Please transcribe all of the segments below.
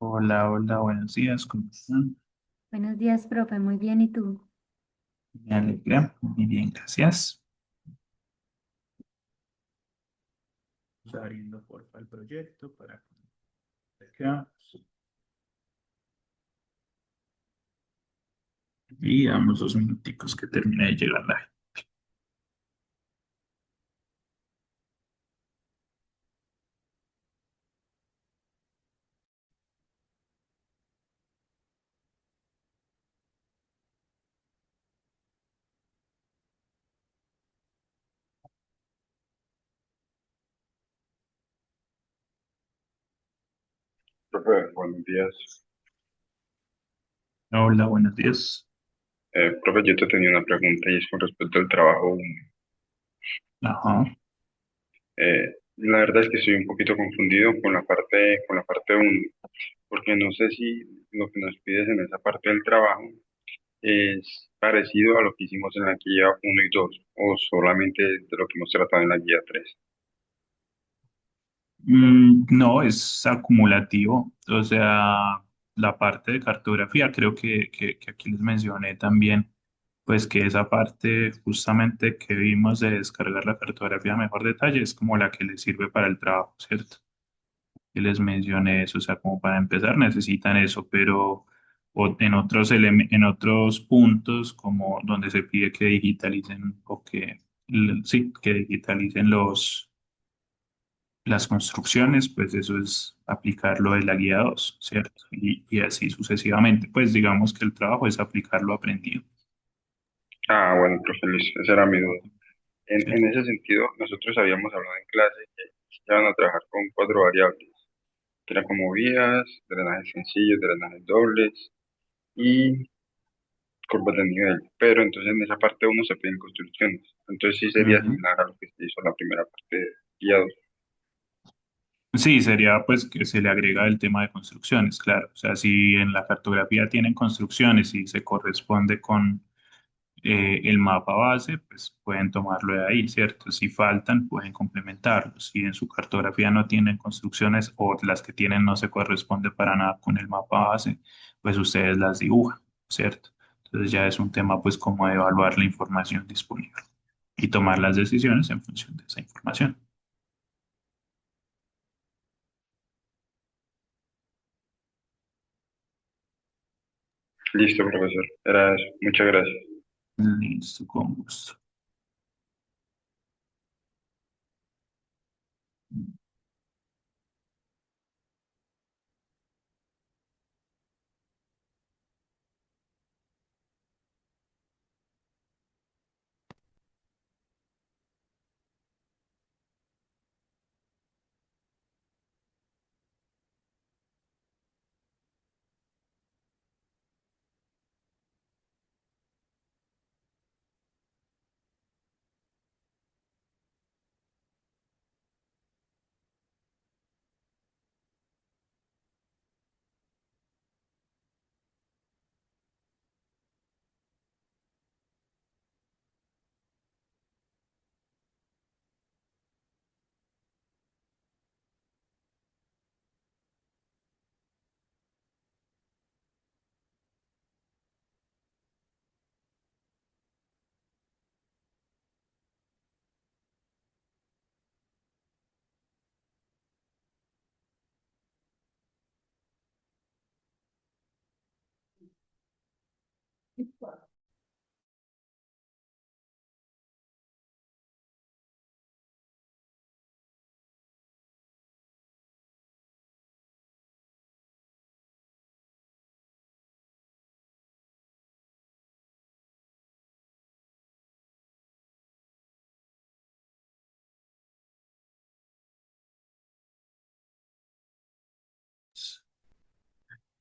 Hola, hola, buenos días, ¿cómo están? Buenos días, profe. Muy bien. ¿Y tú? Me alegra, muy bien, gracias. Vamos abriendo porfa el proyecto para acá y damos 2 minuticos que termine de llegar la gente. Profe, buenos días. Hola, buenos días. Profe, yo te tenía una pregunta y es con respecto al trabajo 1. Ajá. La verdad es que estoy un poquito confundido con la parte 1, porque no sé si lo que nos pides en esa parte del trabajo es parecido a lo que hicimos en la guía 1 y 2 o solamente de lo que hemos tratado en la guía 3. No, es acumulativo, o sea, la parte de cartografía, creo que aquí les mencioné también, pues que esa parte justamente que vimos de descargar la cartografía a mejor detalle es como la que les sirve para el trabajo, ¿cierto? Que les mencioné eso, o sea, como para empezar necesitan eso, pero en otros puntos, como donde se pide que digitalicen o sí, que digitalicen las construcciones, pues eso es aplicarlo de la guía 2, ¿cierto? Y así sucesivamente, pues digamos que el trabajo es aplicar lo aprendido, Ah, bueno, profe Luis, esa era mi duda. En ¿cierto? ese sentido, nosotros habíamos hablado en clase que ya van a trabajar con 4 variables, que eran como vías, drenajes sencillos, drenajes dobles y curvas de nivel, pero entonces en esa parte uno se piden construcciones. Entonces sí sería Ujú. similar a lo que se hizo en la primera parte de guía 2. Sí, sería pues que se le agrega el tema de construcciones, claro. O sea, si en la cartografía tienen construcciones y se corresponde con el mapa base, pues pueden tomarlo de ahí, ¿cierto? Si faltan, pueden complementarlo. Si en su cartografía no tienen construcciones o las que tienen no se corresponde para nada con el mapa base, pues ustedes las dibujan, ¿cierto? Entonces ya es un tema pues como de evaluar la información disponible y tomar las decisiones en función de esa información. Listo, profesor. Era eso. Muchas gracias. Listo, con gusto.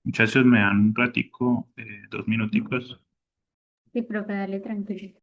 Muchachos, me dan un ratico, 2 minuticos. Sí, profe, dale tranquilo.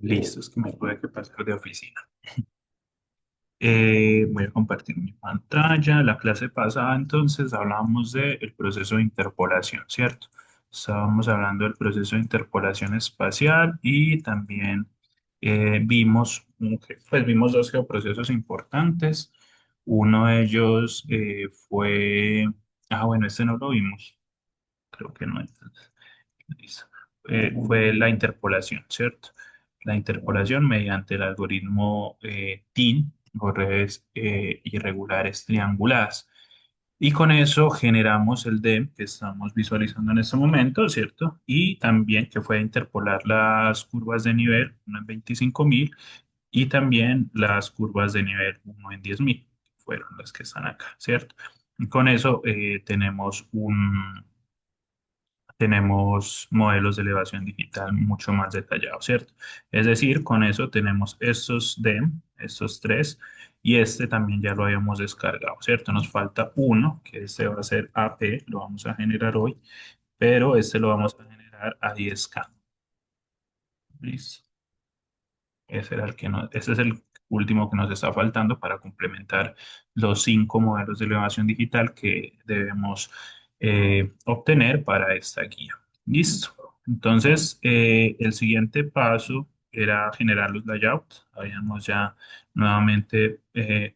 Listo, es que me tuve que pasar de oficina. Voy a compartir mi pantalla. La clase pasada, entonces, hablábamos del proceso de interpolación, ¿cierto? Estábamos hablando del proceso de interpolación espacial y también pues vimos dos geoprocesos importantes. Uno de ellos fue, bueno, este no lo vimos, creo que no. Listo. Fue la interpolación, ¿cierto? La interpolación mediante el algoritmo TIN o redes irregulares trianguladas. Y con eso generamos el DEM que estamos visualizando en este momento, ¿cierto? Y también que fue interpolar las curvas de nivel, una en 25.000, y también las curvas de nivel, uno en 10.000, fueron las que están acá, ¿cierto? Y con eso tenemos modelos de elevación digital mucho más detallados, ¿cierto? Es decir, con eso tenemos estos DEM, estos tres, y este también ya lo habíamos descargado, ¿cierto? Nos falta uno, que este va a ser AP, lo vamos a generar hoy, pero este lo vamos a generar a 10K. Listo. Ese es el último que nos está faltando para complementar los 5 modelos de elevación digital que debemos obtener para esta guía. Listo. Entonces, el siguiente paso era generar los layouts. Habíamos ya nuevamente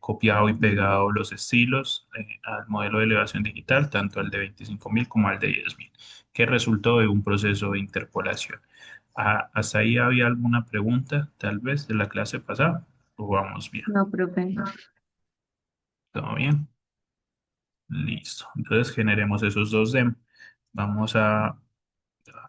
copiado y pegado los estilos al modelo de elevación digital, tanto al de 25.000 como al de 10.000, que resultó de un proceso de interpolación. ¿Hasta ahí había alguna pregunta, tal vez, de la clase pasada? ¿O vamos bien? No, profe. ¿Todo bien? Listo. Entonces generemos esos dos DEM. Vamos a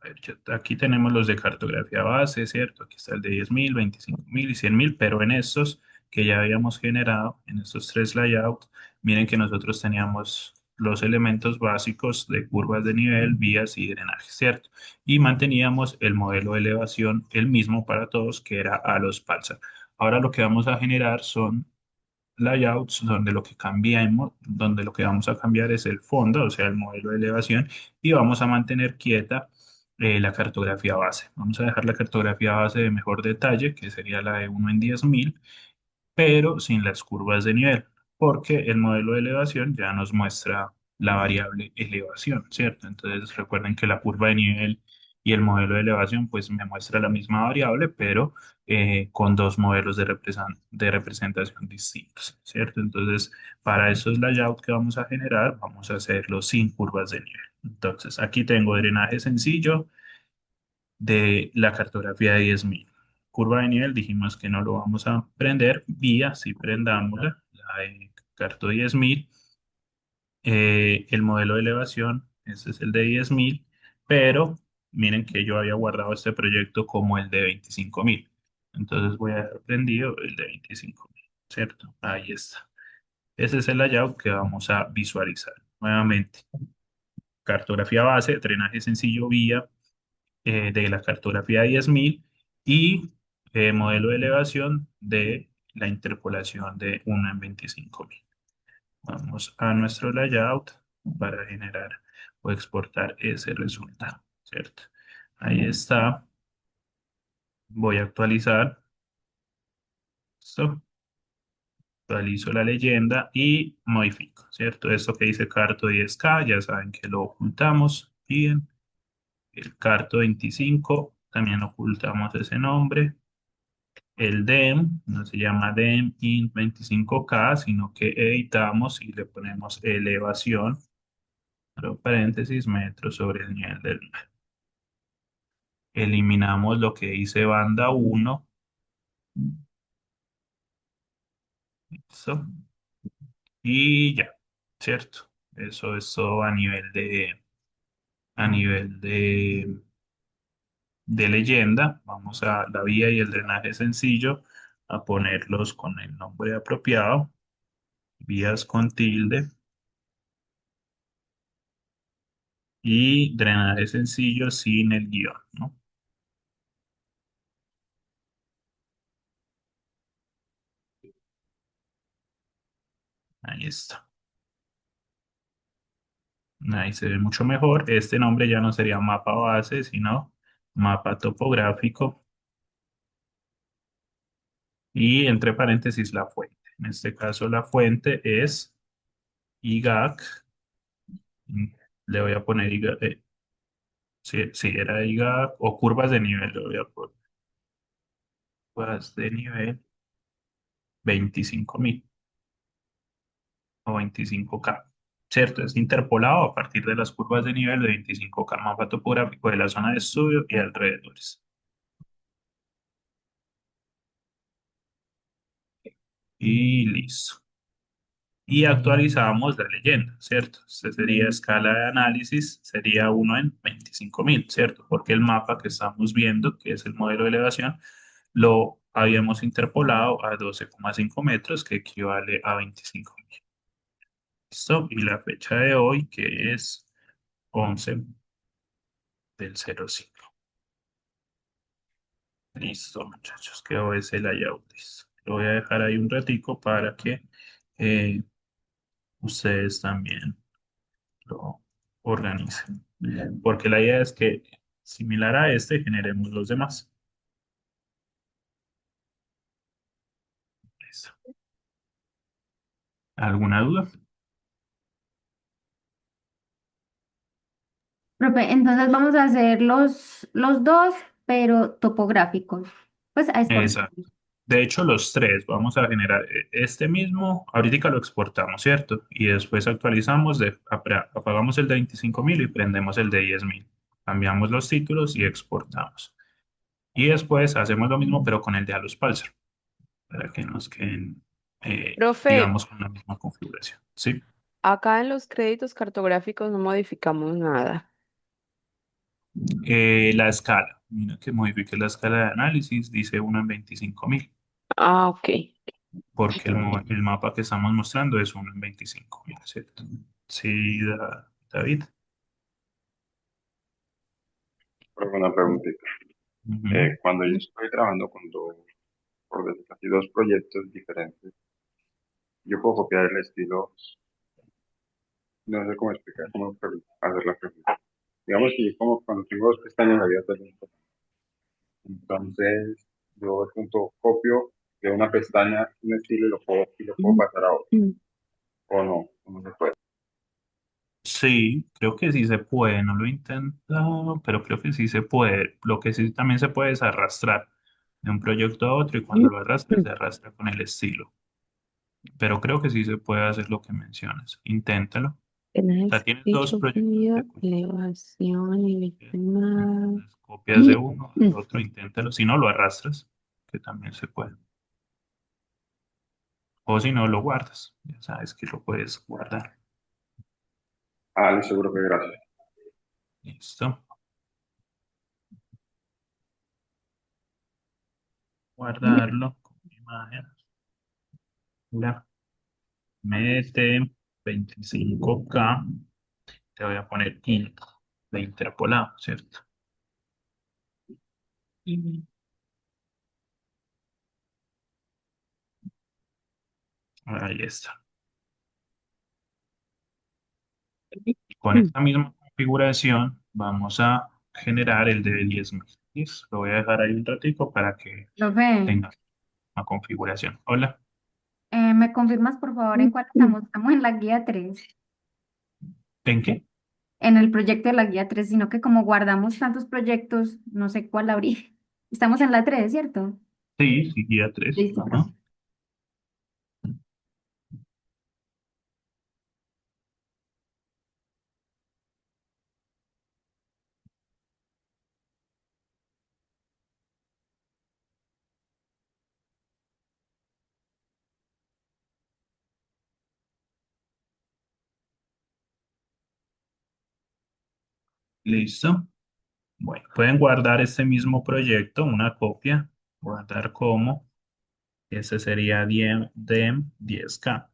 ver, aquí tenemos los de cartografía base, ¿cierto? Aquí está el de 10.000, 25.000 y 100.000, pero en estos que ya habíamos generado, en estos tres layouts, miren que nosotros teníamos los elementos básicos de curvas de nivel, vías y drenaje, ¿cierto? Y manteníamos el modelo de elevación el mismo para todos, que era a los Palsar. Ahora lo que vamos a generar son layouts donde lo que vamos a cambiar es el fondo, o sea, el modelo de elevación, y vamos a mantener quieta la cartografía base. Vamos a dejar la cartografía base de mejor detalle, que sería la de uno en 10.000, pero sin las curvas de nivel, porque el modelo de elevación ya nos muestra la variable elevación, ¿cierto? Entonces recuerden que la curva de nivel y el modelo de elevación pues me muestra la misma variable, pero con dos modelos de representación distintos, ¿cierto? Entonces, para esos layouts que vamos a generar, vamos a hacerlo sin curvas de nivel. Entonces, aquí tengo drenaje sencillo de la cartografía de 10.000. Curva de nivel, dijimos que no lo vamos a prender. Vía, si prendámosla, la de carto 10.000. El modelo de elevación, ese es el de 10.000, pero miren que yo había guardado este proyecto como el de 25.000. Entonces voy a dejar prendido el de 25.000, ¿cierto? Ahí está. Ese es el layout que vamos a visualizar. Nuevamente, cartografía base, drenaje sencillo vía, de la cartografía 10.000 y modelo de elevación de la interpolación de 1 en 25.000. Vamos a nuestro layout para generar o exportar ese resultado, ¿cierto? Ahí está. Voy a actualizar. Listo. Actualizo la leyenda y modifico, ¿cierto? Esto que dice carto 10K, ya saben que lo ocultamos. Bien. El carto 25, también ocultamos ese nombre. El DEM no se llama DEM int 25K, sino que editamos y le ponemos elevación, entre paréntesis, metros sobre el nivel del mar. Eliminamos lo que dice banda 1. Listo. Y ya, ¿cierto? Eso es todo a nivel de leyenda. Vamos a la vía y el drenaje sencillo a ponerlos con el nombre apropiado. Vías con tilde y drenaje sencillo sin el guión, ¿no? Ahí está. Ahí se ve mucho mejor. Este nombre ya no sería mapa base, sino mapa topográfico y entre paréntesis la fuente. En este caso la fuente es IGAC, le voy a poner IGAC, si era IGAC o curvas de nivel, le voy a poner curvas de nivel 25.000 o 25K. ¿Cierto? Es interpolado a partir de las curvas de nivel de 25K, mapa topográfico de la zona de estudio y alrededores. Y listo. Y actualizamos la leyenda, ¿cierto? Esta sería escala de análisis, sería 1 en 25.000, ¿cierto? Porque el mapa que estamos viendo, que es el modelo de elevación, lo habíamos interpolado a 12,5 metros, que equivale a 25.000. ¿Listo? Y la fecha de hoy, que es 11 del 05. Listo, muchachos, quedó ese layout. Listo. Lo voy a dejar ahí un ratico para que eh, ustedes también lo organicen. Porque la idea es que, similar a este, generemos los demás. Listo. ¿Alguna duda? Profe, entonces vamos a hacer los dos, pero topográficos. Pues a exportar. Exacto. De hecho, los tres vamos a generar este mismo, ahorita lo exportamos, ¿cierto? Y después actualizamos, apagamos el de 25.000 y prendemos el de 10.000. Cambiamos los títulos y exportamos. Y después hacemos lo mismo, pero con el de Alus Pulsar, para que nos queden, Profe, digamos, con la misma configuración. ¿Sí? acá en los créditos cartográficos no modificamos nada. La escala, mira que modifique la escala de análisis, dice 1 en 25.000, Ah, ok. porque el mapa que estamos mostrando es 1 en 25.000, ¿cierto? Sí, David. Pero una preguntita. Ujú. Cuando yo estoy trabajando con dos, por decirlo así, dos proyectos diferentes, yo puedo copiar el estilo, no sé cómo explicar, cómo hacer la pregunta. Digamos que yo como cuando tengo dos pestañas abiertas, entonces yo de pronto copio de una pestaña un estilo y lo puedo pasar a otro, Mm. o no se puede. Sí, creo que sí se puede, no lo he intentado, pero creo que sí se puede. Lo que sí también se puede es arrastrar de un proyecto a otro y cuando lo arrastres se arrastra con el estilo. Pero creo que sí se puede hacer lo que mencionas. Inténtalo. O sea, Tienes tienes dos dicho proyectos de vídeo, código. elevación y estimada. Entonces, copias de uno al otro, inténtalo. Si no, lo arrastras, que también se puede. O si no, lo guardas. Ya sabes que lo puedes guardar. Ah, listo, seguro que gracias. Listo. Guardarlo con imagen. Mira, mete 25K. Te voy a poner int de interpolado, ¿cierto? Y ahí está. Con esta misma configuración vamos a generar el de 10.000. Listo. Lo voy a dejar ahí un ratico para que Profe, tenga una configuración. Hola. ¿me confirmas por favor en cuál estamos? Estamos en la guía 3, ¿En qué? en el proyecto de la guía 3, sino que como guardamos tantos proyectos, no sé cuál abrir. Estamos en la 3, ¿cierto? Sí, sí, guía 3. Listo, Ajá. profe. Listo. Bueno, pueden guardar este mismo proyecto, una copia, guardar como, ese sería dem 10K.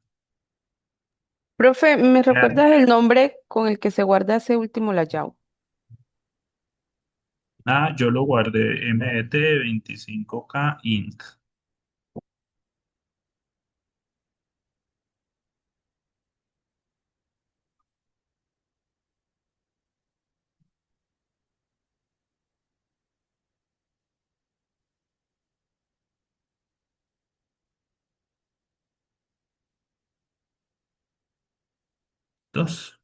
Profe, ¿me Ya. recuerdas el nombre con el que se guarda ese último layout? Ah, yo lo guardé MDT 25K Inc. Dos.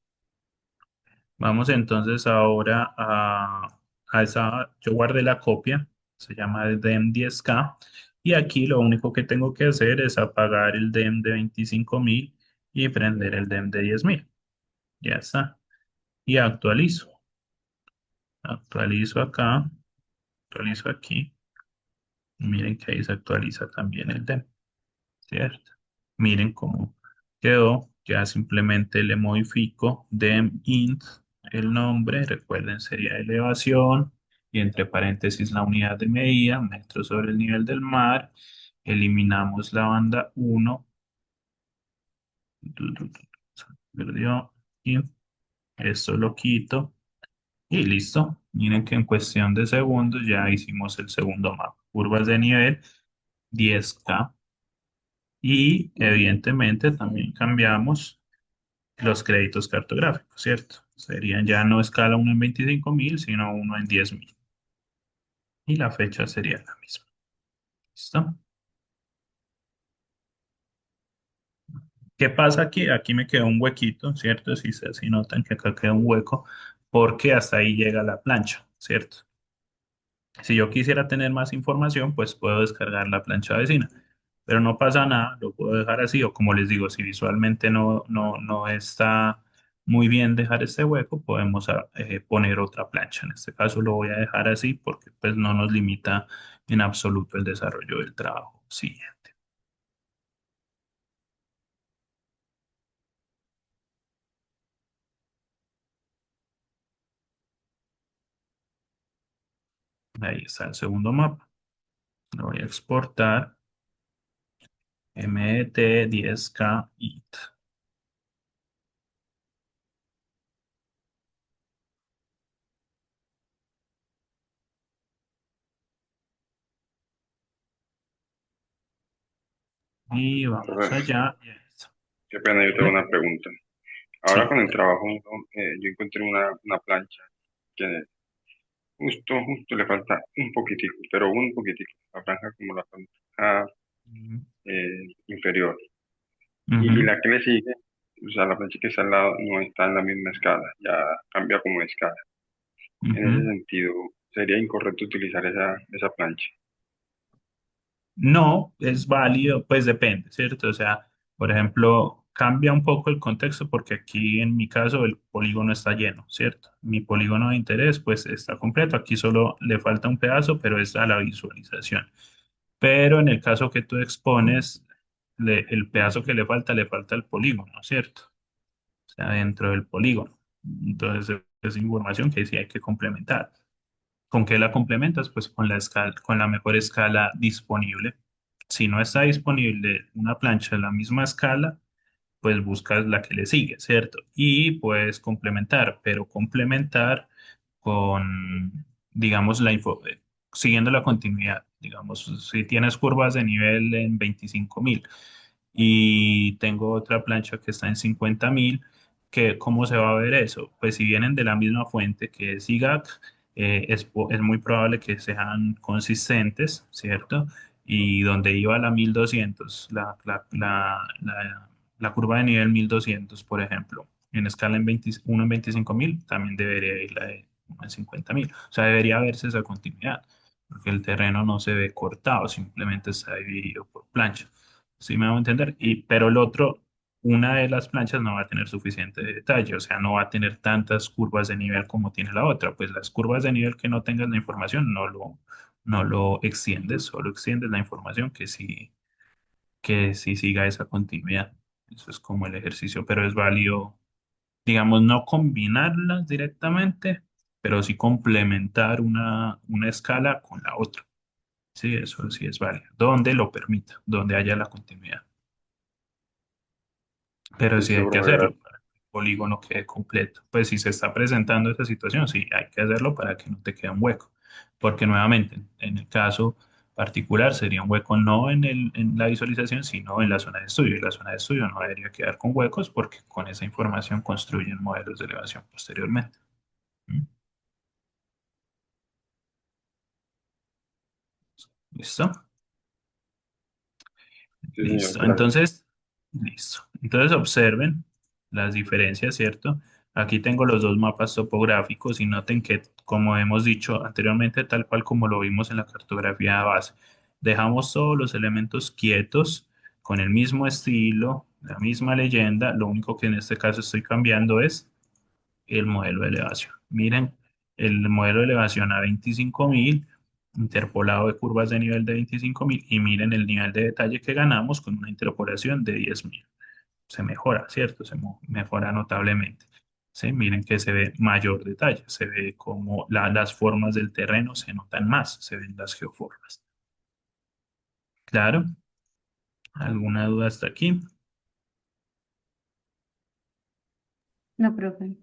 Vamos entonces ahora a esa, yo guardé la copia, se llama el DEM 10K, y aquí lo único que tengo que hacer es apagar el DEM de 25.000 y prender el DEM de 10.000. Ya está. Y actualizo. Actualizo acá, actualizo aquí. Miren que ahí se actualiza también el DEM, ¿cierto? Miren cómo quedó. Ya simplemente le modifico dem int el nombre. Recuerden, sería elevación y entre paréntesis la unidad de medida, metros sobre el nivel del mar. Eliminamos la banda 1. Se perdió. Y esto lo quito. Y listo. Miren que en cuestión de segundos ya hicimos el segundo mapa. Curvas de nivel 10K. Y evidentemente también cambiamos los créditos cartográficos, ¿cierto? Serían ya no escala uno en 25.000, sino uno en 10.000. Y la fecha sería la misma. ¿Listo? ¿Qué pasa aquí? Aquí me quedó un huequito, ¿cierto? Si notan que acá queda un hueco, porque hasta ahí llega la plancha, ¿cierto? Si yo quisiera tener más información, pues puedo descargar la plancha vecina, pero no pasa nada, lo puedo dejar así, o como les digo, si visualmente no está muy bien dejar este hueco, podemos poner otra plancha. En este caso lo voy a dejar así porque pues no nos limita en absoluto el desarrollo del trabajo siguiente. Ahí está el segundo mapa. Lo voy a exportar. MET10K IT. Y vamos Entonces, allá. Ya está. qué pena, yo tengo ¿Ve? una pregunta. Ahora Sí. con el trabajo, ¿no? Yo encontré una plancha que justo le falta un poquitico, pero un poquitico, la franja como la franja inferior. Y Ujú. la que le sigue, o sea, la plancha que está al lado no está en la misma escala, ya cambia como de escala. En ese Ujú. sentido, sería incorrecto utilizar esa plancha. No, es válido, pues depende, ¿cierto? O sea, por ejemplo, cambia un poco el contexto porque aquí en mi caso el polígono está lleno, ¿cierto? Mi polígono de interés pues está completo, aquí solo le falta un pedazo, pero es a la visualización. Pero en el caso que tú expones, el pedazo que le falta al polígono, ¿cierto? O sea, dentro del polígono. Entonces, es información que sí hay que complementar. ¿Con qué la complementas? Pues con la escala, con la mejor escala disponible. Si no está disponible una plancha de la misma escala, pues buscas la que le sigue, ¿cierto? Y puedes complementar, pero complementar con, digamos, siguiendo la continuidad. Digamos, si tienes curvas de nivel en 25.000 y tengo otra plancha que está en 50.000, ¿cómo se va a ver eso? Pues si vienen de la misma fuente que es IGAC, es muy probable que sean consistentes, ¿cierto? Y donde iba la 1200, la curva de nivel 1200, por ejemplo, en escala en 1 en 25.000, también debería ir la de 1 en 50.000. O sea, debería verse esa continuidad, porque el terreno no se ve cortado, simplemente está dividido por planchas. ¿Sí me hago entender? Pero el otro, una de las planchas no va a tener suficiente detalle, o sea, no va a tener tantas curvas de nivel como tiene la otra. Pues las curvas de nivel que no tengas la información no lo extiendes, solo extiendes la información que sí siga esa continuidad. Eso es como el ejercicio, pero es válido, digamos, no combinarlas directamente, pero sí complementar una escala con la otra. Sí, eso sí es válido, donde lo permita, donde haya la continuidad. Pero sí Listo, hay que profe, hacerlo gracias. para que el polígono quede completo. Pues si se está presentando esa situación, sí, hay que hacerlo para que no te quede un hueco. Porque nuevamente, en el caso particular, sería un hueco no en la visualización, sino en la zona de estudio. Y la zona de estudio no debería quedar con huecos porque con esa información construyen modelos de elevación posteriormente. ¿Mm? ¿Listo? Sí, señor, Listo. gracias. Entonces, listo. Entonces observen. las diferencias, ¿cierto? Aquí tengo los dos mapas topográficos y noten que, como hemos dicho anteriormente, tal cual como lo vimos en la cartografía de base, dejamos todos los elementos quietos con el mismo estilo, la misma leyenda, lo único que en este caso estoy cambiando es el modelo de elevación. Miren, el modelo de elevación a 25.000, interpolado de curvas de nivel de 25.000, y miren el nivel de detalle que ganamos con una interpolación de 10.000. Se mejora, ¿cierto? Mejora notablemente. ¿Sí? Miren que se ve mayor detalle, se ve como las formas del terreno se notan más, se ven las geoformas. Claro, ¿alguna duda hasta aquí? No, profe.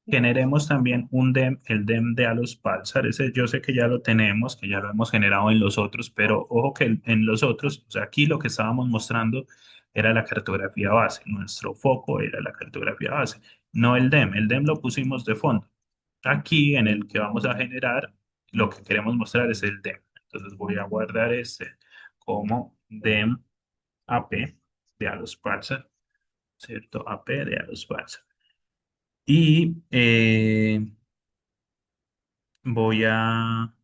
Generemos también un DEM, el DEM de Alos Pulsar. Ese yo sé que ya lo tenemos, que ya lo hemos generado en los otros, pero ojo que en los otros, o sea, aquí lo que estábamos mostrando era la cartografía base. Nuestro foco era la cartografía base, no el DEM. El DEM lo pusimos de fondo. Aquí en el que vamos a generar, lo que queremos mostrar es el DEM. Entonces voy a guardar este como DEM AP de Alos Pulsar, ¿cierto? AP de Alos Pulsar. Y voy a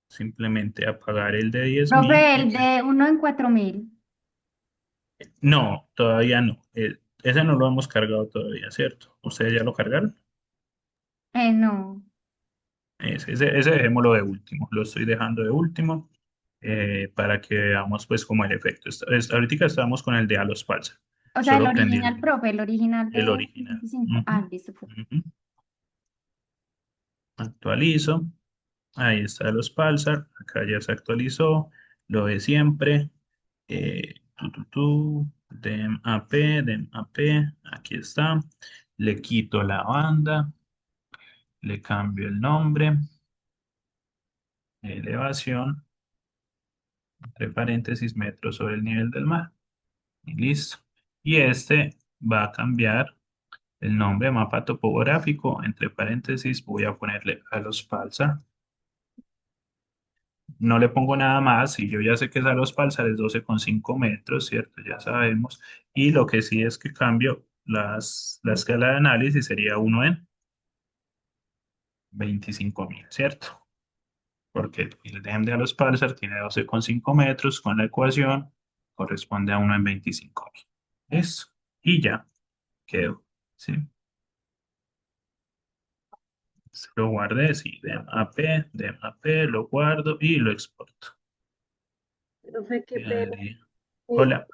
simplemente apagar el de 10.000. Profe, el de uno en 4000. No, todavía no. Ese no lo hemos cargado todavía, ¿cierto? ¿Ustedes ya lo cargaron? No. Ese dejémoslo de último. Lo estoy dejando de último para que veamos pues como el efecto. Ahorita estamos con el de Alos Falsa. O sea, el Solo prendí original, profe, el original el de original. 25. Ujú, Ah, listo, profe. ujú. Actualizo. Ahí está los Pulsar. Acá ya se actualizó. Lo de siempre. Dem AP, dem AP. Aquí está. Le quito la banda. Le cambio el nombre. Elevación. Entre paréntesis, metros sobre el nivel del mar. Y listo. Y este va a cambiar el nombre mapa topográfico. Entre paréntesis, voy a ponerle a los Pulsar. No le pongo nada más y yo ya sé que es a los pálsares 12,5 metros, ¿cierto? Ya sabemos. Y lo que sí es que cambio la escala de análisis sería uno en 25.000, ¿cierto? Porque el DEM de a los pálsar tiene 12,5 metros con la ecuación, corresponde a uno en 25.000. Eso. Y ya quedó, ¿sí? Se lo guardé, sí, DEM AP, lo guardo y lo exporto. Profe, qué pena. Dale. ¿Qué, Hola,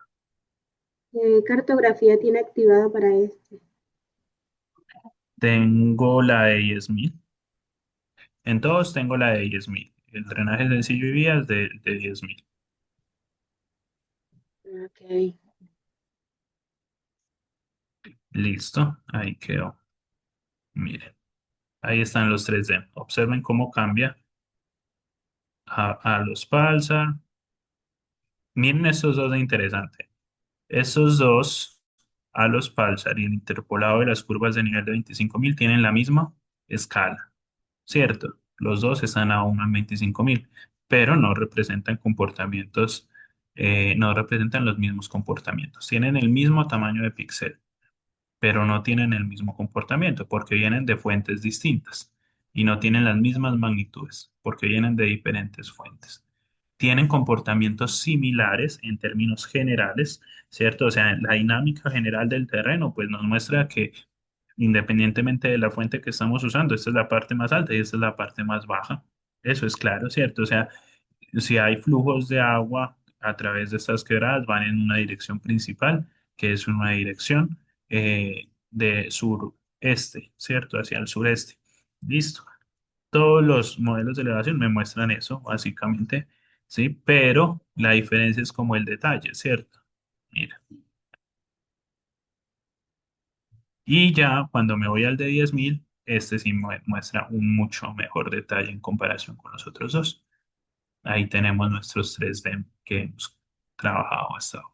qué cartografía tiene activada para este? tengo la de 10.000. En todos tengo la de 10.000. El drenaje sencillo y vías de 10.000. Ok. Listo, ahí quedó. Miren, ahí están los 3D. Observen cómo cambia a los pulsar. Miren estos dos de interesante. Estos dos, a los pulsar y el interpolado de las curvas de nivel de 25.000 tienen la misma escala, ¿cierto? Los dos están a 1 en 25.000, pero no representan comportamientos, no representan los mismos comportamientos. Tienen el mismo tamaño de píxel, pero no tienen el mismo comportamiento porque vienen de fuentes distintas y no tienen las mismas magnitudes porque vienen de diferentes fuentes. Tienen comportamientos similares en términos generales, ¿cierto? O sea, la dinámica general del terreno pues nos muestra que independientemente de la fuente que estamos usando, esta es la parte más alta y esta es la parte más baja. Eso es claro, ¿cierto? O sea, si hay flujos de agua a través de estas quebradas, van en una dirección principal, que es una dirección de sureste, ¿cierto? Hacia el sureste. Listo. Todos los modelos de elevación me muestran eso, básicamente, ¿sí? Pero la diferencia es como el detalle, ¿cierto? Mira. Y ya cuando me voy al de 10.000, este sí muestra un mucho mejor detalle en comparación con los otros dos. Ahí tenemos nuestros 3D que hemos trabajado hasta ahora.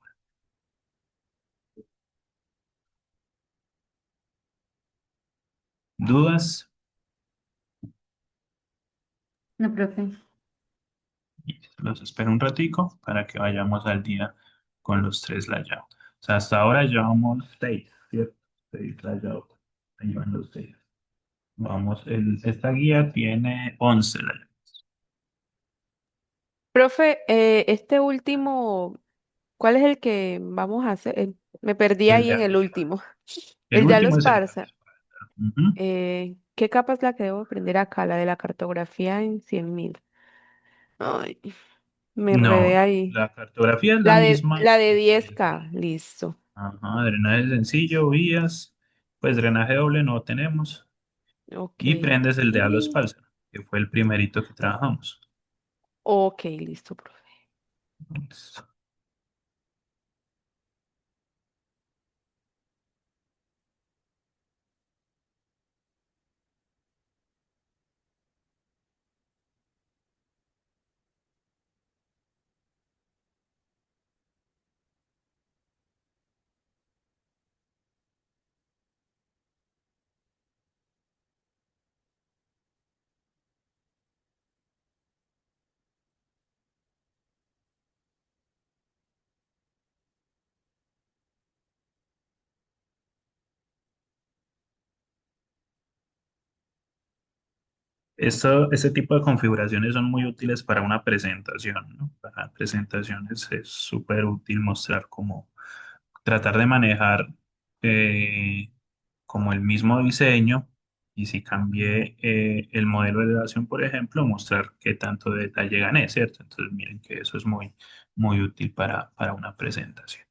¿Dudas? No, profe. Y los espero un ratico para que vayamos al día con los tres layout. O sea, hasta ahora llevamos seis, ¿cierto? Seis layout. Ahí van los seis. Vamos, esta guía tiene 11 layouts. Profe, este último, ¿cuál es el que vamos a hacer? Me perdí El ahí de en el Alos último. El El de último Alos es el de Parza. Alos. Ujú. ¿Qué capa es la que debo aprender acá? La de la cartografía en 100.000. Ay, me No, enredé ahí. la cartografía es la misma La de que diez el k listo. ajá, drenaje sencillo, vías, pues drenaje doble no tenemos. Ok. Y prendes el de Alos Y... Palsar, que fue el primerito que trabajamos. Ok, listo, profe. Listo. Este tipo de configuraciones son muy útiles para una presentación, ¿no? Para presentaciones es súper útil mostrar cómo tratar de manejar eh, como el mismo diseño y si cambié el modelo de elevación, por ejemplo, mostrar qué tanto detalle gané, ¿cierto? Entonces miren que eso es muy, muy útil para una presentación.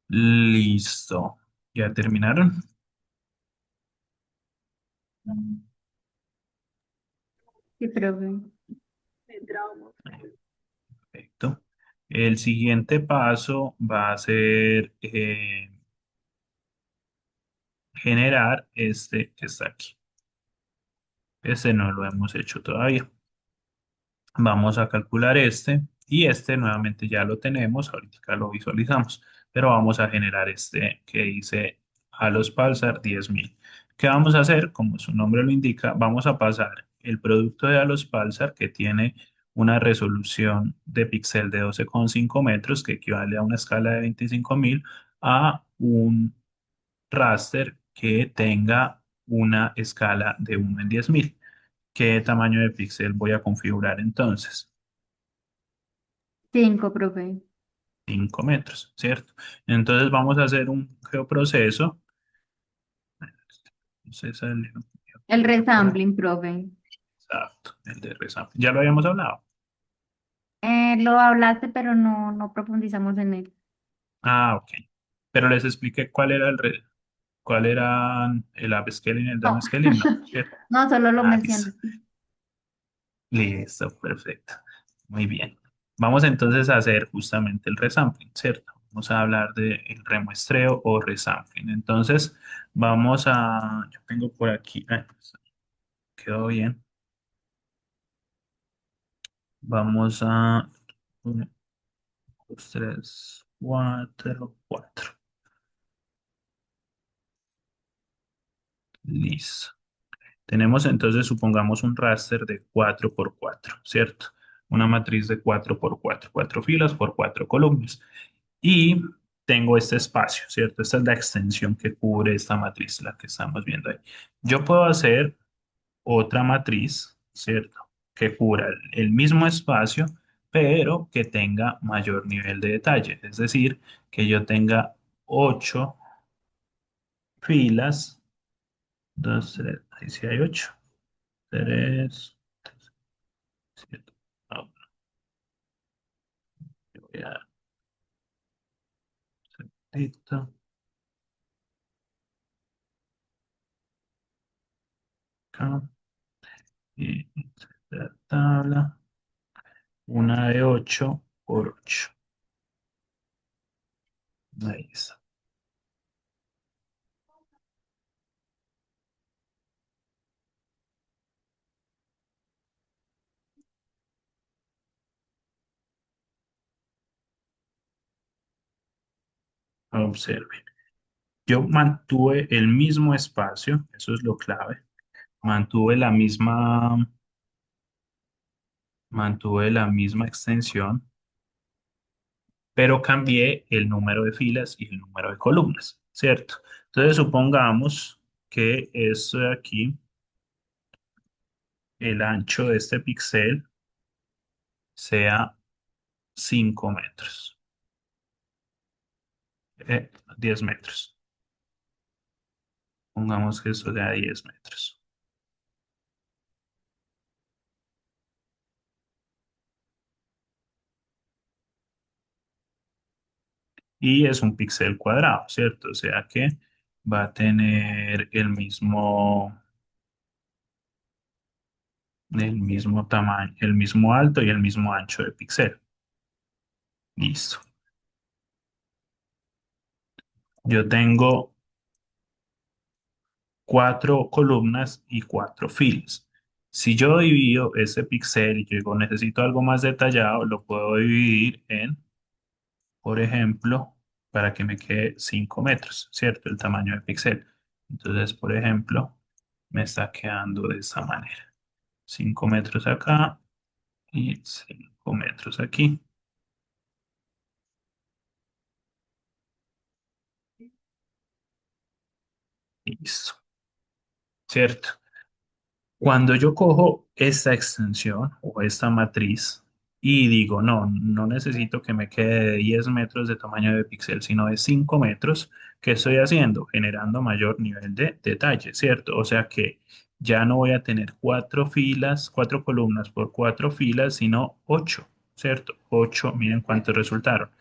Listo. ¿Ya terminaron? Sí, profe. Perfecto. El siguiente paso va a ser generar este que está aquí. Este no lo hemos hecho todavía. Vamos a calcular este y este nuevamente ya lo tenemos, ahorita lo visualizamos, pero vamos a generar este que dice a los Pulsar 10.000. ¿Qué vamos a hacer? Como su nombre lo indica, vamos a pasar el producto de a los Pulsar que tiene una resolución de píxel de 12,5 metros, que equivale a una escala de 25.000, a un raster que tenga una escala de 1 en 10.000. ¿Qué tamaño de píxel voy a configurar entonces? 5, profe. 5 metros, ¿cierto? Entonces vamos a hacer un geoproceso. Se salió El por aquí. resampling, profe. Exacto, el de resample. Ya lo habíamos hablado. Lo hablaste, pero no profundizamos en él. Ah, ok. Pero les expliqué cuál era el upscaling y el No, downscaling, ¿no? ¿Cierto? no, solo lo Ah, listo. mencioné. Listo, perfecto. Muy bien. Vamos entonces a hacer justamente el resampling, ¿cierto? Vamos a hablar del remuestreo o resampling. Entonces, yo tengo por aquí, quedó bien. Vamos a, 1, 2, 3, 4, 4. Listo. Tenemos entonces, supongamos un raster de 4 por 4, ¿cierto? Una matriz de 4 por 4, 4 filas por 4 columnas. Y tengo este espacio, ¿cierto? Esta es la extensión que cubre esta matriz, la que estamos viendo ahí. Yo puedo hacer otra matriz, ¿cierto? Que cubra el mismo espacio, pero que tenga mayor nivel de detalle. Es decir, que yo tenga 8 filas, 2, 3, ahí sí hay 8, 3, 7. Ah, bueno, yo voy a hacer esto acá y la tabla, una de 8 por 8. Ahí está. Observen. Yo mantuve el mismo espacio, eso es lo clave. Mantuve mantuve la misma extensión, pero cambié el número de filas y el número de columnas, ¿cierto? Entonces supongamos que esto de aquí, el ancho de este píxel sea 5 metros, 10 metros. Pongamos que esto sea 10 metros. Y es un píxel cuadrado, ¿cierto? O sea que va a tener el mismo tamaño, el mismo alto y el mismo ancho de píxel. Listo. Yo tengo 4 columnas y 4 filas. Si yo divido ese píxel y yo digo necesito algo más detallado, lo puedo dividir en, por ejemplo, para que me quede 5 metros, ¿cierto? El tamaño del píxel. Entonces, por ejemplo, me está quedando de esta manera. 5 metros acá y 5 metros aquí. Listo, ¿cierto? Cuando yo cojo esta extensión o esta matriz y digo, no, no necesito que me quede de 10 metros de tamaño de píxel, sino de 5 metros, ¿qué estoy haciendo? Generando mayor nivel de detalle, ¿cierto? O sea que ya no voy a tener 4 filas, 4 columnas por 4 filas, sino 8, ¿cierto? 8, miren cuántos resultaron.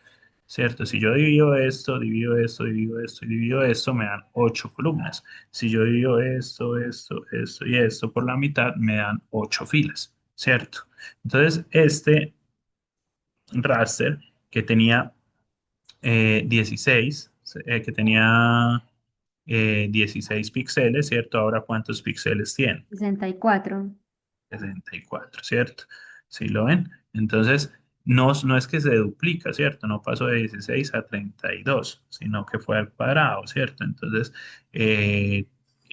¿Cierto? Si yo divido esto, divido esto, divido esto y divido esto, me dan 8 columnas. Si yo divido esto y esto por la mitad, me dan 8 filas, ¿cierto? Entonces, este raster que tenía 16, que tenía 16 píxeles, ¿cierto? Ahora, ¿cuántos píxeles tiene? 64. 64, ¿cierto? ¿Sí lo ven? Entonces, no es que se duplica, ¿cierto? No pasó de 16 a 32, sino que fue al cuadrado, ¿cierto? Entonces, eh,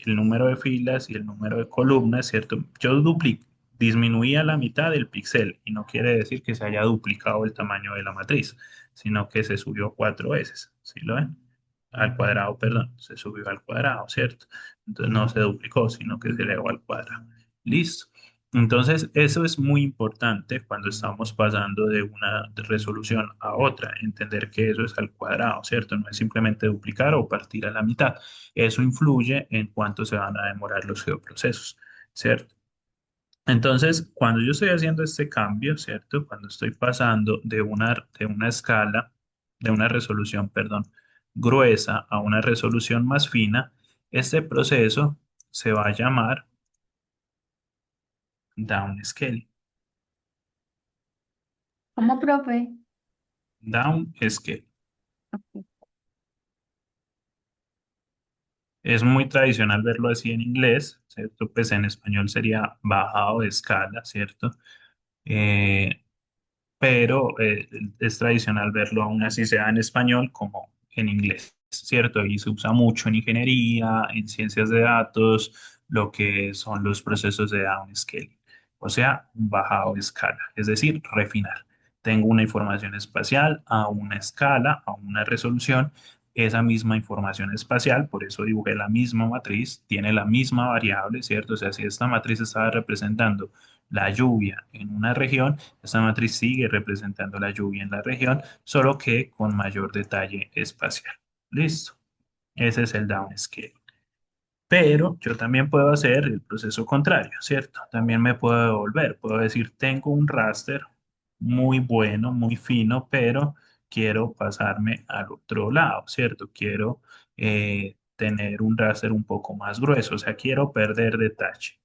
el número de filas y el número de columnas, ¿cierto? Disminuía la mitad del píxel y no quiere decir que se haya duplicado el tamaño de la matriz, sino que se subió 4 veces, ¿sí lo ven? Al cuadrado, perdón, se subió al cuadrado, ¿cierto? Entonces no se duplicó, sino que se elevó al cuadrado. Listo. Entonces, eso es muy importante cuando estamos pasando de una resolución a otra, entender que eso es al cuadrado, ¿cierto? No es simplemente duplicar o partir a la mitad. Eso influye en cuánto se van a demorar los geoprocesos, ¿cierto? Entonces, cuando yo estoy haciendo este cambio, ¿cierto? Cuando estoy pasando de una escala, de una resolución, perdón, gruesa a una resolución más fina, este proceso se va a llamar downscaling. ¿Cómo, profe? Downscaling. Es muy tradicional verlo así en inglés, ¿cierto? Pues en español sería bajado de escala, ¿cierto? Eh, pero es tradicional verlo aún así sea en español como en inglés, ¿cierto? Y se usa mucho en ingeniería, en ciencias de datos, lo que son los procesos de downscaling, o sea, bajado de escala, es decir, refinar. Tengo una información espacial a una escala, a una resolución. Esa misma información espacial, por eso dibujé la misma matriz, tiene la misma variable, ¿cierto? O sea, si esta matriz estaba representando la lluvia en una región, esta matriz sigue representando la lluvia en la región, solo que con mayor detalle espacial. Listo. Ese es el downscale. Pero yo también puedo hacer el proceso contrario, ¿cierto? También me puedo devolver. Puedo decir, tengo un raster muy bueno, muy fino, pero quiero pasarme al otro lado, ¿cierto? Quiero tener un raster un poco más grueso, o sea, quiero perder detalle.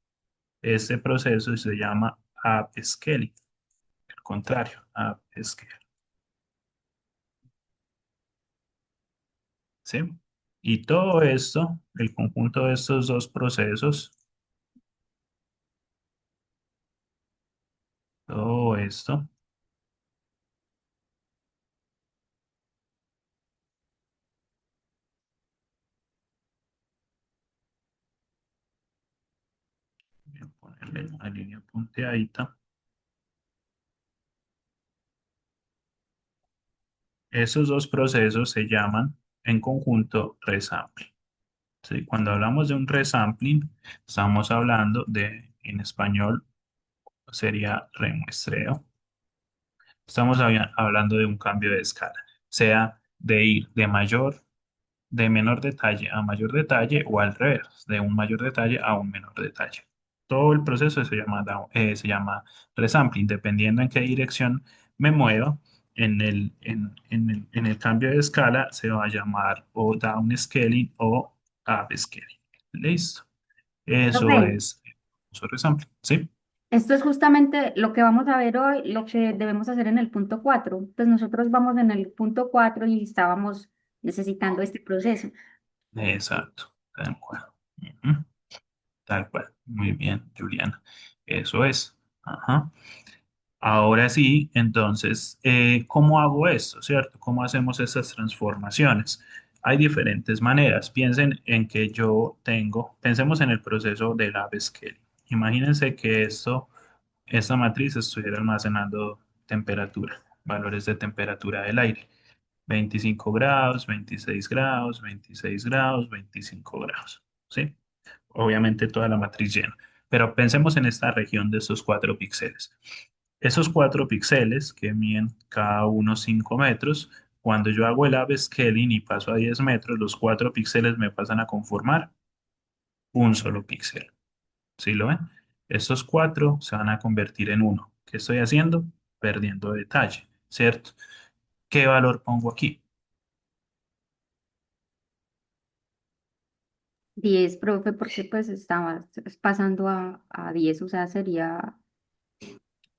Este proceso se llama upscaling, al contrario, upscaling. ¿Sí? Y todo esto, el conjunto de estos dos procesos, todo esto, voy a ponerle una línea punteadita, Esos dos procesos se llaman en conjunto resampling. ¿Sí? Cuando hablamos de un resampling, estamos hablando de, en español sería remuestreo. Estamos hablando de un cambio de escala, sea de ir de menor detalle a mayor detalle o al revés, de un mayor detalle a un menor detalle. Todo el proceso se llama resampling, dependiendo en qué dirección me mueva. En el cambio de escala se va a llamar o downscaling o upscaling. Listo. Eso Profe, es eso es resampling, ¿sí? esto es justamente lo que vamos a ver hoy, lo que debemos hacer en el punto 4. Pues nosotros vamos en el punto 4 y estábamos necesitando este proceso. Exacto, tal cual. Ujú, tal cual. Muy bien, Juliana. Eso es. Ajá. Ahora sí, entonces, ¿cómo hago esto, cierto? ¿Cómo hacemos estas transformaciones? Hay diferentes maneras. Piensen en que pensemos en el proceso del upscaling. Imagínense que esta matriz estuviera almacenando temperatura, valores de temperatura del aire. 25 grados, 26 grados, 26 grados, 25 grados, ¿sí? Obviamente toda la matriz llena. Pero pensemos en esta región de estos 4 píxeles. Esos 4 píxeles que miden cada uno 5 metros, cuando yo hago el upscaling y paso a 10 metros, los 4 píxeles me pasan a conformar un solo píxel. ¿Sí lo ven? Estos 4 se van a convertir en uno. ¿Qué estoy haciendo? Perdiendo detalle, ¿cierto? ¿Qué valor pongo aquí? 10, profe, porque pues estaba pasando a 10, o sea, sería...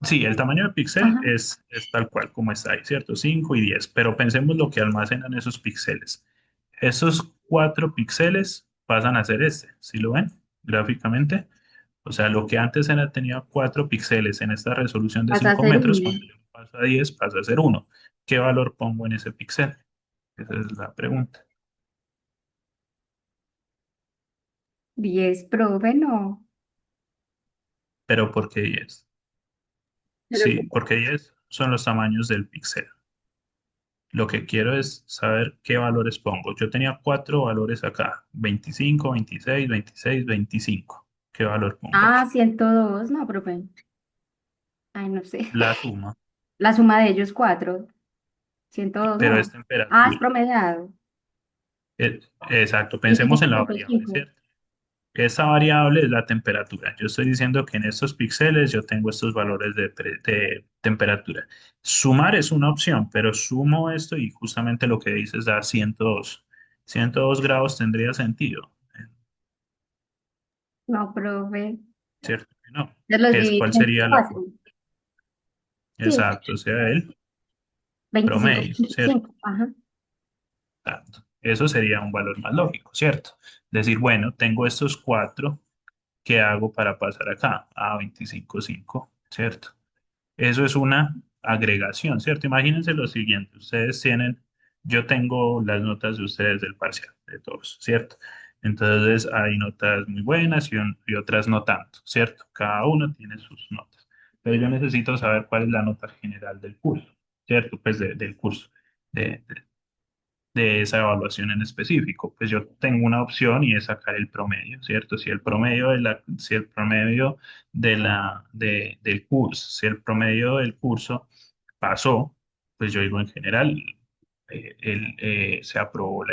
Sí, el tamaño de píxel Ajá. es tal cual como está ahí, ¿cierto? 5 y 10, pero pensemos lo que almacenan esos píxeles. Esos 4 píxeles pasan a ser este, ¿sí lo ven gráficamente? O sea, lo que antes tenía 4 píxeles en esta resolución de Pasa a 5 ser metros, 1. cuando yo paso a 10 pasa a ser uno. ¿Qué valor pongo en ese píxel? Esa es la pregunta. 10, profe, no. Pero ¿por qué 10? Pero Sí, porque 10 son los tamaños del píxel. Lo que quiero es saber qué valores pongo. Yo tenía 4 valores acá, 25, 26, 26, 25. ¿Qué valor pongo Ah, aquí? 102, no, profe. Ay, no sé. La suma, La suma de ellos 4. 102, pero es no. Ah, es temperatura. promediado. Exacto, pensemos en la variable, 25.5. ¿cierto? Esa variable es la temperatura. Yo estoy diciendo que en estos píxeles yo tengo estos valores de temperatura. Sumar es una opción, pero sumo esto y justamente lo que dices da 102. 102 grados tendría sentido, No, profe. ¿cierto? Que no. De los ¿Cuál divididos en sería la 4. Sí, exacto, o sea, el veinticinco promedio, punto ¿cierto? cinco. Ajá. Exacto. Eso sería un valor más lógico, ¿cierto? Decir, bueno, tengo estos 4, ¿qué hago para pasar acá? A 25,5, ¿cierto? Eso es una agregación, ¿cierto? Imagínense lo siguiente, yo tengo las notas de ustedes del parcial, de todos, ¿cierto? Entonces hay notas muy buenas y otras no tanto, ¿cierto? Cada uno tiene sus notas. Pero yo necesito saber cuál es la nota general del curso, ¿cierto? Pues del curso, de, de- de esa evaluación en específico. Pues yo tengo una opción y es sacar el promedio, ¿cierto? Si el promedio del curso pasó, pues yo digo en general, se aprobó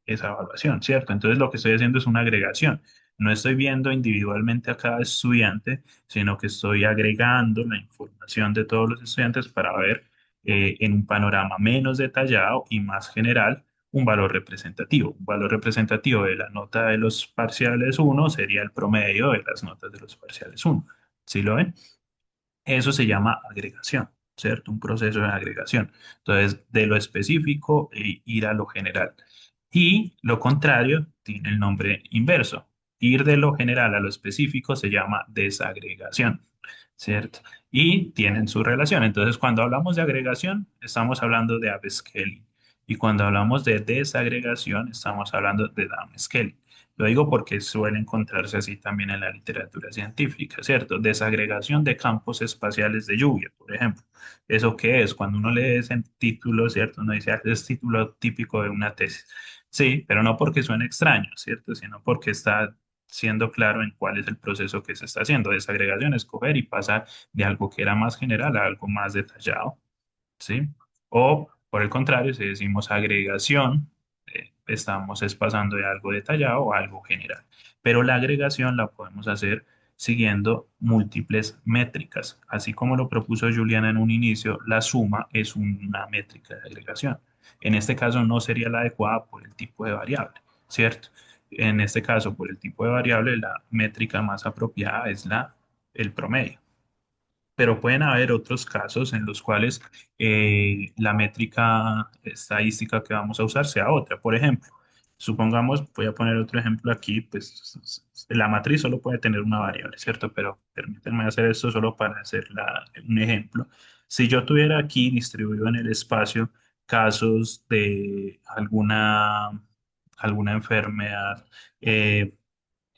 esa evaluación, ¿cierto? Entonces lo que estoy haciendo es una agregación. No estoy viendo individualmente a cada estudiante, sino que estoy agregando la información de todos los estudiantes para ver en un panorama menos detallado y más general un valor representativo. Un valor representativo de la nota de los parciales uno sería el promedio de las notas de los parciales uno. ¿Sí lo ven? Eso se llama agregación, ¿cierto? Un proceso de agregación. Entonces, de lo específico ir a lo general. Y lo contrario tiene el nombre inverso. Ir de lo general a lo específico se llama desagregación, ¿cierto? Y tienen su relación. Entonces, cuando hablamos de agregación, estamos hablando de upscaling. Y cuando hablamos de desagregación, estamos hablando de downscaling. Lo digo porque suele encontrarse así también en la literatura científica, ¿cierto? Desagregación de campos espaciales de lluvia, por ejemplo. ¿Eso qué es? Cuando uno lee ese título, ¿cierto? Uno dice, "Ah, es título típico de una tesis". Sí, pero no porque suene extraño, ¿cierto? Sino porque está siendo claro en cuál es el proceso que se está haciendo. Desagregación es coger y pasar de algo que era más general a algo más detallado. ¿Sí? O por el contrario, si decimos agregación, estamos es pasando de algo detallado a algo general. Pero la agregación la podemos hacer siguiendo múltiples métricas. Así como lo propuso Juliana en un inicio, la suma es una métrica de agregación. En este caso no sería la adecuada por el tipo de variable, ¿cierto? En este caso, por el tipo de variable, la métrica más apropiada es el promedio, pero pueden haber otros casos en los cuales la métrica estadística que vamos a usar sea otra. Por ejemplo, supongamos, voy a poner otro ejemplo aquí, pues la matriz solo puede tener una variable, ¿cierto? Pero permítanme hacer esto solo para hacer un ejemplo. Si yo tuviera aquí distribuido en el espacio casos de alguna enfermedad, eh,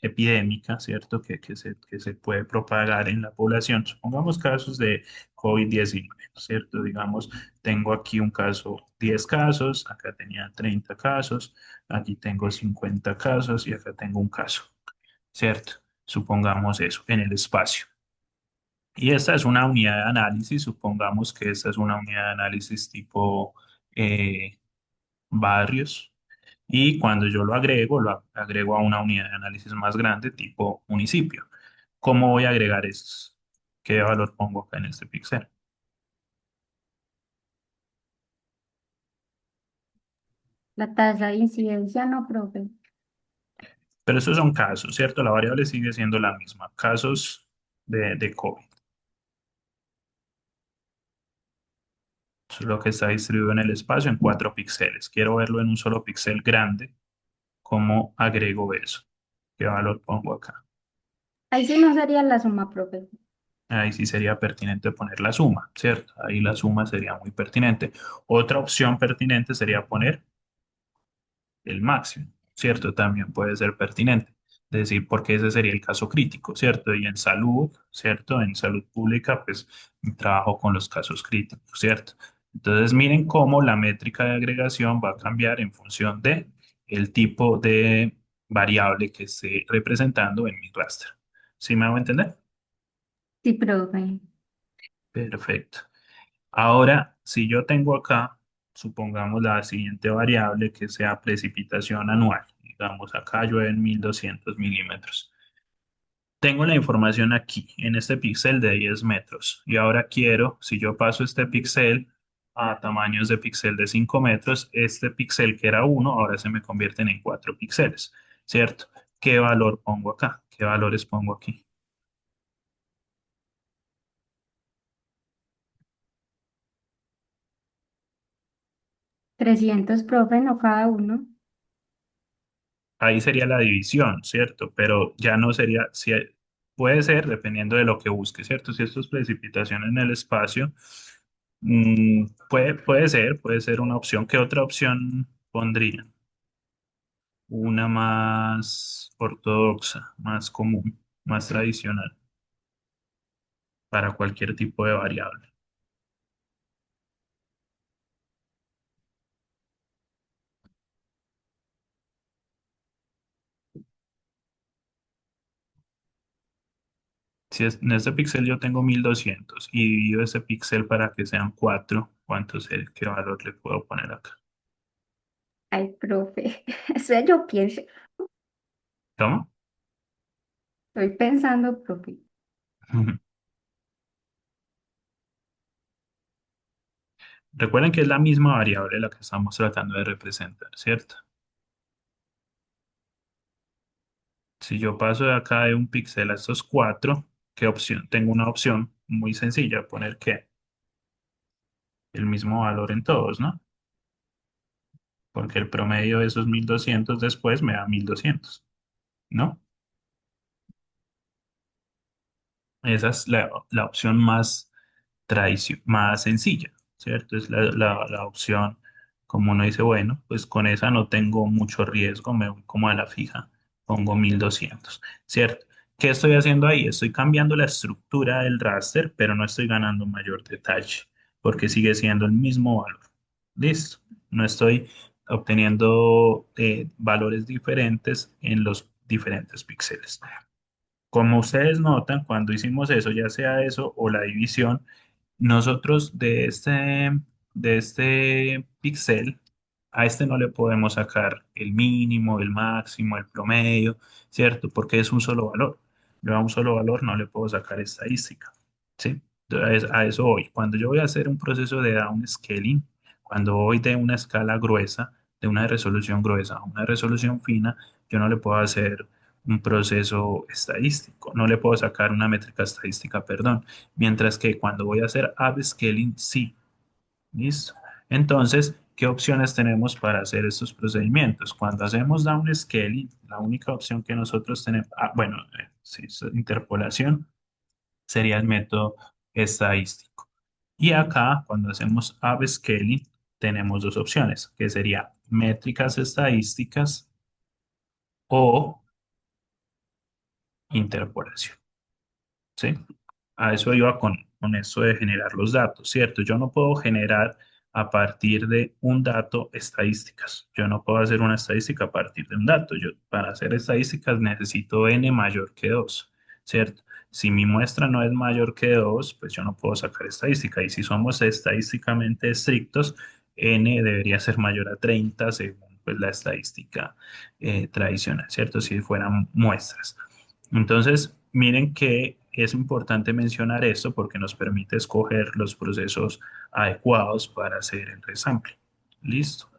epidémica, ¿cierto? Que se puede propagar en la población. Supongamos casos de COVID-19, ¿cierto? Digamos, tengo aquí un caso, 10 casos, acá tenía 30 casos, aquí tengo 50 casos y acá tengo un caso, ¿cierto? Supongamos eso en el espacio. Y esta es una unidad de análisis, supongamos que esta es una unidad de análisis tipo eh, barrios. Y cuando yo lo agrego a una unidad de análisis más grande, tipo municipio. ¿Cómo voy a agregar esos? ¿Qué valor pongo acá en este píxel? La tasa de incidencia, no, profe. Pero estos son casos, ¿cierto? La variable sigue siendo la misma. Casos de COVID. Eso es lo que está distribuido en el espacio en 4 píxeles. Quiero verlo en un solo píxel grande. ¿Cómo agrego eso? ¿Qué valor pongo acá? Ahí sí no sería la suma, profe. Ahí sí sería pertinente poner la suma, ¿cierto? Ahí la suma sería muy pertinente. Otra opción pertinente sería poner el máximo, ¿cierto? También puede ser pertinente. Es decir, porque ese sería el caso crítico, ¿cierto? Y en salud, ¿cierto? En salud pública, pues trabajo con los casos críticos, ¿cierto? Entonces, miren cómo la métrica de agregación va a cambiar en función de el tipo de variable que esté representando en mi raster. ¿Sí me hago entender? Sí, profe. Perfecto. Ahora, si yo tengo acá, supongamos la siguiente variable que sea precipitación anual. Digamos, acá llueve en 1200 milímetros. Tengo la información aquí, en este píxel de 10 metros. Y ahora quiero, si yo paso este píxel a tamaños de píxel de 5 metros, este píxel que era uno ahora se me convierten en 4 píxeles, ¿cierto? ¿Qué valor pongo acá? ¿Qué valores pongo aquí? 300, profe, no cada uno. Ahí sería la división, ¿cierto? Pero ya no sería, si, puede ser dependiendo de lo que busque, ¿cierto? Si esto es precipitación en el espacio, puede ser una opción. ¿Qué otra opción pondría? Una más ortodoxa, más común, más tradicional para cualquier tipo de variable. Si en este píxel yo tengo 1200 y divido ese píxel para que sean 4, ¿cuánto es qué valor le puedo poner acá? Ay, profe. Eso yo pienso. ¿Cómo? Estoy pensando, profe. Recuerden que es la misma variable la que estamos tratando de representar, ¿cierto? Si yo paso de acá de un píxel a estos 4, ¿qué opción? Tengo una opción muy sencilla, poner que el mismo valor en todos, ¿no? Porque el promedio de esos 1200 después me da 1200, ¿no? Esa es la opción más sencilla, ¿cierto? Es la opción como uno dice, bueno, pues con esa no tengo mucho riesgo, me voy como a la fija, pongo 1200, ¿cierto? ¿Qué estoy haciendo ahí? Estoy cambiando la estructura del raster, pero no estoy ganando mayor detalle, porque sigue siendo el mismo valor. Listo. No estoy obteniendo valores diferentes en los diferentes píxeles. Como ustedes notan, cuando hicimos eso, ya sea eso o la división, nosotros de este píxel, a este no le podemos sacar el mínimo, el máximo, el promedio, ¿cierto? Porque es un solo valor. Yo a un solo valor no le puedo sacar estadística, ¿sí? Entonces, a eso voy. Cuando yo voy a hacer un proceso de downscaling, cuando voy de una escala gruesa, de una resolución gruesa a una resolución fina, yo no le puedo hacer un proceso estadístico, no le puedo sacar una métrica estadística, perdón. Mientras que cuando voy a hacer upscaling, sí. ¿Listo? Entonces, ¿qué opciones tenemos para hacer estos procedimientos? Cuando hacemos downscaling, la única opción que nosotros tenemos, bueno, sí, interpolación sería el método estadístico. Y acá, cuando hacemos upscaling, tenemos dos opciones, que sería métricas estadísticas o interpolación. ¿Sí? A eso iba con eso de generar los datos, ¿cierto? Yo no puedo generar a partir de un dato estadísticas. Yo no puedo hacer una estadística a partir de un dato. Yo para hacer estadísticas necesito n mayor que 2, ¿cierto? Si mi muestra no es mayor que 2, pues yo no puedo sacar estadística. Y si somos estadísticamente estrictos, n debería ser mayor a 30 según pues, la estadística tradicional, ¿cierto? Si fueran muestras. Entonces, miren que es importante mencionar esto porque nos permite escoger los procesos adecuados para hacer el resample. Listo.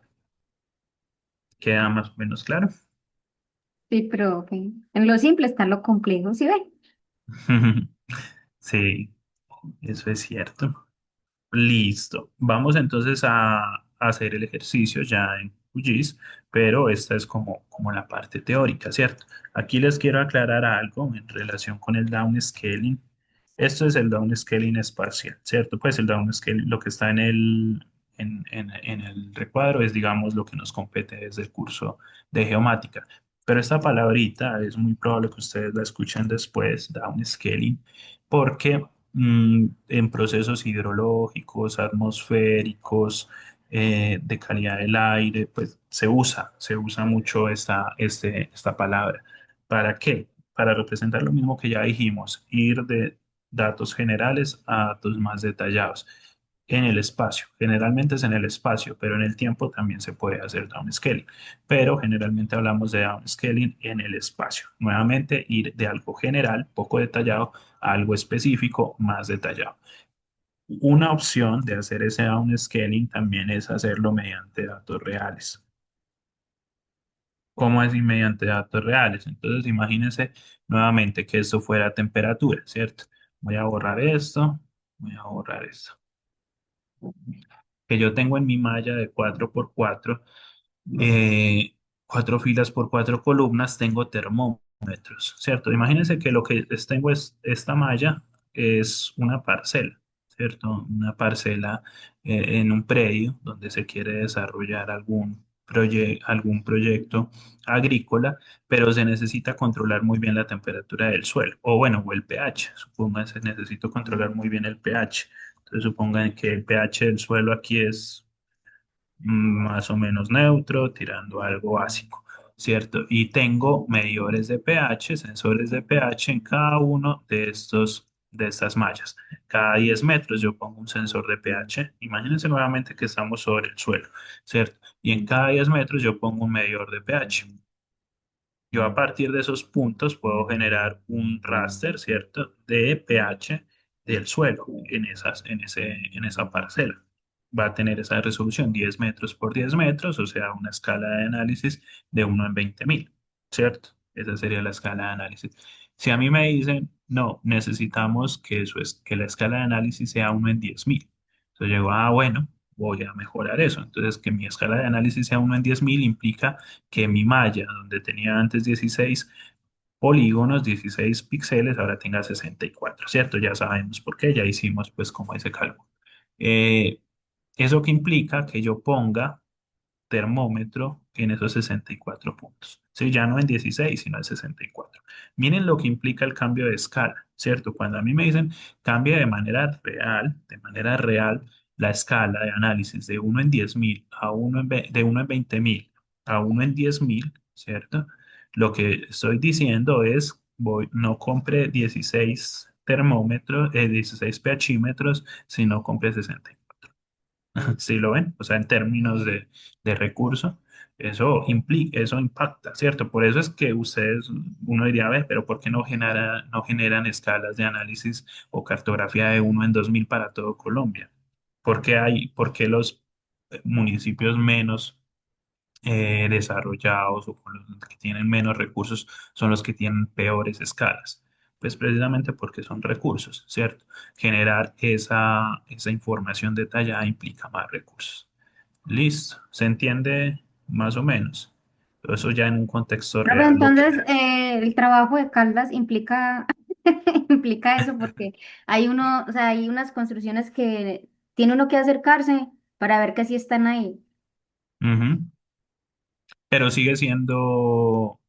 ¿Queda más o menos claro? Sí, profe. En lo simple está lo complejo, ¿sí ve? Sí, eso es cierto. Listo. Vamos entonces a hacer el ejercicio ya en QGIS, pero esta es como la parte teórica, ¿cierto? Aquí les quiero aclarar algo en relación con el downscaling. Esto es el downscaling espacial, ¿cierto? Pues el downscaling, lo que está en el recuadro es, digamos, lo que nos compete desde el curso de geomática. Pero esta palabrita es muy probable que ustedes la escuchen después, downscaling, porque en procesos hidrológicos, atmosféricos, de calidad del aire, pues se usa mucho esta palabra. ¿Para qué? Para representar lo mismo que ya dijimos, ir de datos generales a datos más detallados en el espacio. Generalmente es en el espacio, pero en el tiempo también se puede hacer downscaling. Pero generalmente hablamos de downscaling en el espacio. Nuevamente, ir de algo general, poco detallado, a algo específico, más detallado. Una opción de hacer ese downscaling también es hacerlo mediante datos reales. ¿Cómo es mediante datos reales? Entonces, imagínense nuevamente que esto fuera temperatura, ¿cierto? Voy a borrar esto, voy a borrar esto. Que yo tengo en mi malla de 4x4, eh, 4 filas por 4 columnas, tengo termómetros, ¿cierto? Imagínense que lo que tengo es esta malla es una parcela, ¿cierto? Una parcela en un predio donde se quiere desarrollar algún proyecto agrícola, pero se necesita controlar muy bien la temperatura del suelo, o bueno, o el pH. Supongan que necesito controlar muy bien el pH. Entonces supongan que el pH del suelo aquí es más o menos neutro, tirando a algo básico, ¿cierto? Y tengo medidores de pH, sensores de pH en cada uno de estas mallas. Cada 10 metros yo pongo un sensor de pH. Imagínense nuevamente que estamos sobre el suelo, ¿cierto? Y en cada 10 metros yo pongo un medidor de pH. Yo a partir de esos puntos puedo generar un raster, ¿cierto? De pH del suelo en esa parcela. Va a tener esa resolución 10 metros por 10 metros, o sea, una escala de análisis de 1 en 20.000, ¿cierto? Esa sería la escala de análisis. Si a mí me dicen, no, necesitamos que la escala de análisis sea 1 en 10.000. Entonces yo digo, bueno, voy a mejorar eso. Entonces, que mi escala de análisis sea 1 en 10.000 implica que mi malla, donde tenía antes 16 polígonos, 16 píxeles, ahora tenga 64, ¿cierto? Ya sabemos por qué, ya hicimos pues como ese cálculo. Eh, ¿Eso que implica? Que yo ponga termómetro en esos 64 puntos. Sí, ya no en 16, sino en 64. Miren lo que implica el cambio de escala, ¿cierto? Cuando a mí me dicen cambia de manera real, la escala de análisis de uno en 10.000 a de uno en 20.000 a uno en 10.000, ¿cierto? Lo que estoy diciendo es, no compre 16 termómetros, 16 pHímetros, sino compre 64. ¿Sí lo ven? O sea, en términos de recurso, eso impacta, ¿cierto? Por eso es que ustedes, uno diría, a ver, pero ¿por qué no generan escalas de análisis o cartografía de uno en 2.000 para todo Colombia? ¿Por qué los municipios menos desarrollados o con los que tienen menos recursos son los que tienen peores escalas? Pues precisamente porque son recursos, ¿cierto? Generar esa información detallada implica más recursos. Listo, ¿se entiende más o menos? Pero eso ya en un contexto Profe, real lo que entonces, hace. el trabajo de Caldas implica, implica eso porque hay uno, o sea, hay unas construcciones que tiene uno que acercarse para ver que sí están ahí. Ujú. Pero sigue siendo,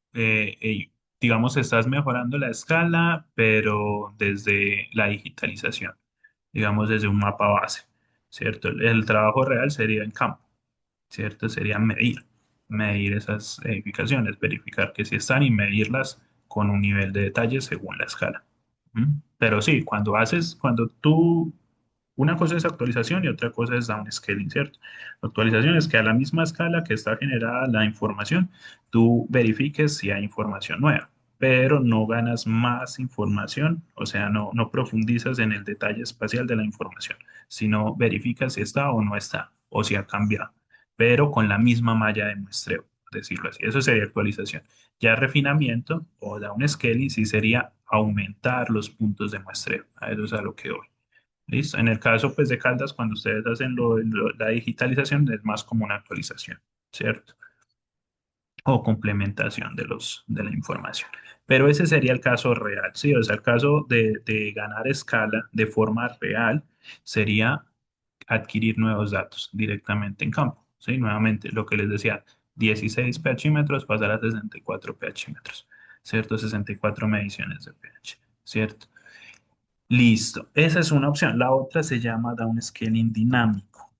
digamos, estás mejorando la escala, pero desde la digitalización, digamos, desde un mapa base, ¿cierto? El trabajo real sería en campo, ¿cierto? Sería medir esas edificaciones, verificar que sí están y medirlas con un nivel de detalle según la escala. ¿Mm? Pero sí, una cosa es actualización y otra cosa es downscaling, ¿cierto? Actualización es que a la misma escala que está generada la información, tú verifiques si hay información nueva, pero no ganas más información, o sea, no profundizas en el detalle espacial de la información, sino verificas si está o no está, o si ha cambiado, pero con la misma malla de muestreo, por decirlo así. Eso sería actualización. Ya refinamiento o downscaling sí sería aumentar los puntos de muestreo. A eso es a lo que voy. ¿Listo? En el caso pues de Caldas, cuando ustedes hacen la digitalización, es más como una actualización, ¿cierto? O complementación de la información. Pero ese sería el caso real, ¿sí? O sea, el caso de ganar escala de forma real sería adquirir nuevos datos directamente en campo, ¿sí? Nuevamente, lo que les decía, 16 pHímetros pasar a 64 pHímetros, ¿cierto? 64 mediciones de pH, ¿cierto? Listo, esa es una opción. La otra se llama downscaling dinámico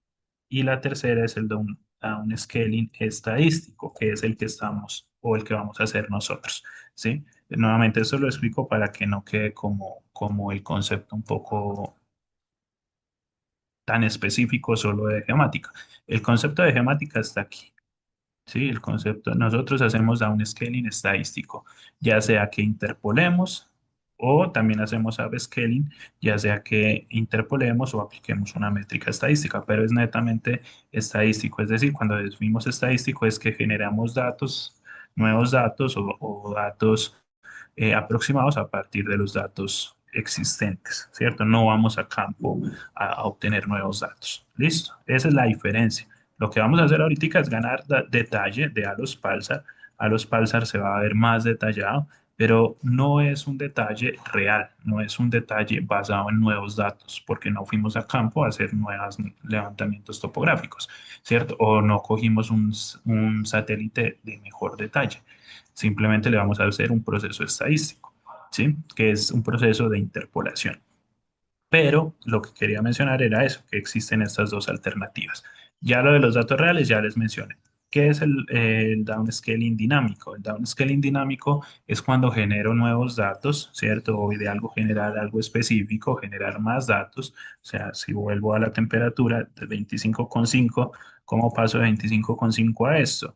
y la tercera es el downscaling estadístico, que es el que estamos o el que vamos a hacer nosotros, ¿sí? Nuevamente, eso lo explico para que no quede como el concepto un poco tan específico solo de gemática. El concepto de gemática está aquí. Sí, el concepto, nosotros hacemos downscaling estadístico, ya sea que interpolemos o también hacemos upscaling, ya sea que interpolemos o apliquemos una métrica estadística, pero es netamente estadístico, es decir, cuando definimos estadístico es que generamos datos, nuevos datos o datos aproximados a partir de los datos existentes, ¿cierto? No vamos a campo a obtener nuevos datos. ¿Listo? Esa es la diferencia. Lo que vamos a hacer ahorita es ganar detalle de Alos Pulsar. Alos Pulsar se va a ver más detallado, pero no es un detalle real, no es un detalle basado en nuevos datos, porque no fuimos a campo a hacer nuevos levantamientos topográficos, ¿cierto? O no cogimos un satélite de mejor detalle. Simplemente le vamos a hacer un proceso estadístico, ¿sí? Que es un proceso de interpolación. Pero lo que quería mencionar era eso, que existen estas dos alternativas. Ya lo de los datos reales ya les mencioné. ¿Qué es el downscaling dinámico? El downscaling dinámico es cuando genero nuevos datos, ¿cierto? O de algo generar algo específico, generar más datos. O sea, si vuelvo a la temperatura de 25,5, ¿cómo paso de 25,5 a esto?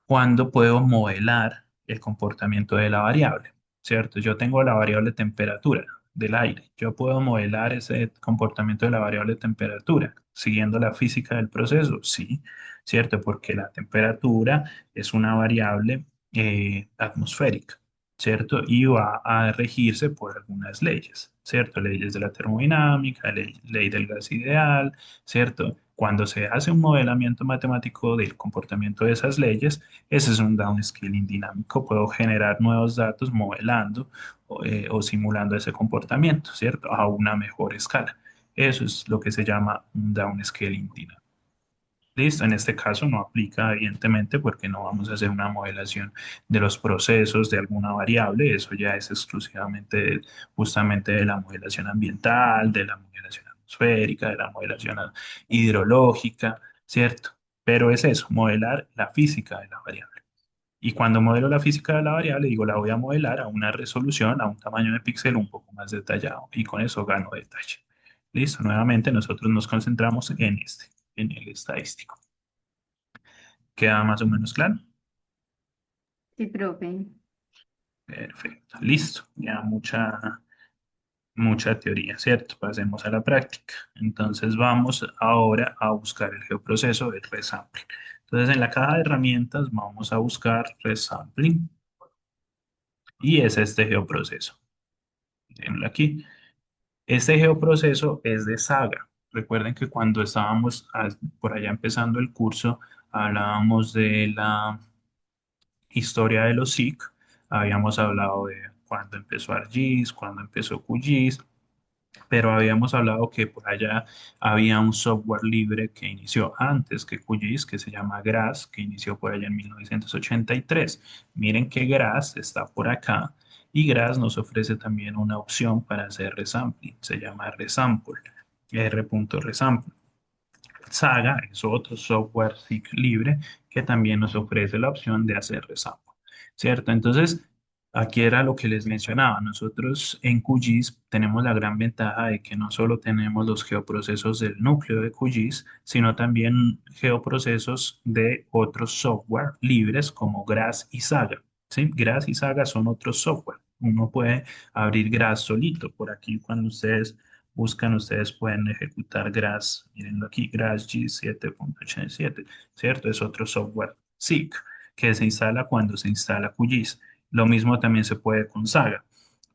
Cuando puedo modelar el comportamiento de la variable, ¿cierto? Yo tengo la variable temperatura del aire. Yo puedo modelar ese comportamiento de la variable temperatura siguiendo la física del proceso, sí, ¿cierto? Porque la temperatura es una variable atmosférica, ¿cierto? Y va a regirse por algunas leyes, ¿cierto? Leyes de la termodinámica, ley del gas ideal, ¿cierto? Cuando se hace un modelamiento matemático del comportamiento de esas leyes, ese es un downscaling dinámico. Puedo generar nuevos datos modelando o simulando ese comportamiento, ¿cierto? A una mejor escala. Eso es lo que se llama un downscaling dinámico. Listo, en este caso no aplica evidentemente porque no vamos a hacer una modelación de los procesos de alguna variable, eso ya es exclusivamente justamente de la modelación ambiental, de la modelación atmosférica, de la modelación hidrológica, ¿cierto? Pero es eso, modelar la física de la variable. Y cuando modelo la física de la variable, digo, la voy a modelar a una resolución, a un tamaño de píxel un poco más detallado y con eso gano detalle. Listo, nuevamente nosotros nos concentramos en el estadístico. ¿Queda más o menos claro? Sí, profe. Perfecto, listo. Ya mucha teoría, ¿cierto? Pasemos a la práctica. Entonces vamos ahora a buscar el geoproceso del resampling. Entonces en la caja de herramientas vamos a buscar resampling y es este geoproceso. Mirenlo aquí. Este geoproceso es de Saga. Recuerden que cuando estábamos por allá empezando el curso, hablábamos de la historia de los SIC. Habíamos hablado de cuándo empezó ArcGIS, cuándo empezó QGIS, pero habíamos hablado que por allá había un software libre que inició antes que QGIS, que se llama GRASS, que inició por allá en 1983. Miren que GRASS está por acá y GRASS nos ofrece también una opción para hacer resampling, se llama Resample, R.Resample. Saga es otro software SIG libre que también nos ofrece la opción de hacer resample, ¿cierto? Entonces, aquí era lo que les mencionaba. Nosotros en QGIS tenemos la gran ventaja de que no solo tenemos los geoprocesos del núcleo de QGIS, sino también geoprocesos de otros software libres como GRASS y Saga, ¿sí? GRASS y Saga son otros software. Uno puede abrir GRASS solito. Por aquí, cuando ustedes buscan, ustedes pueden ejecutar GRASS, mirenlo aquí, GRASS G7.87, ¿cierto? Es otro software SIG que se instala cuando se instala QGIS. Lo mismo también se puede con Saga,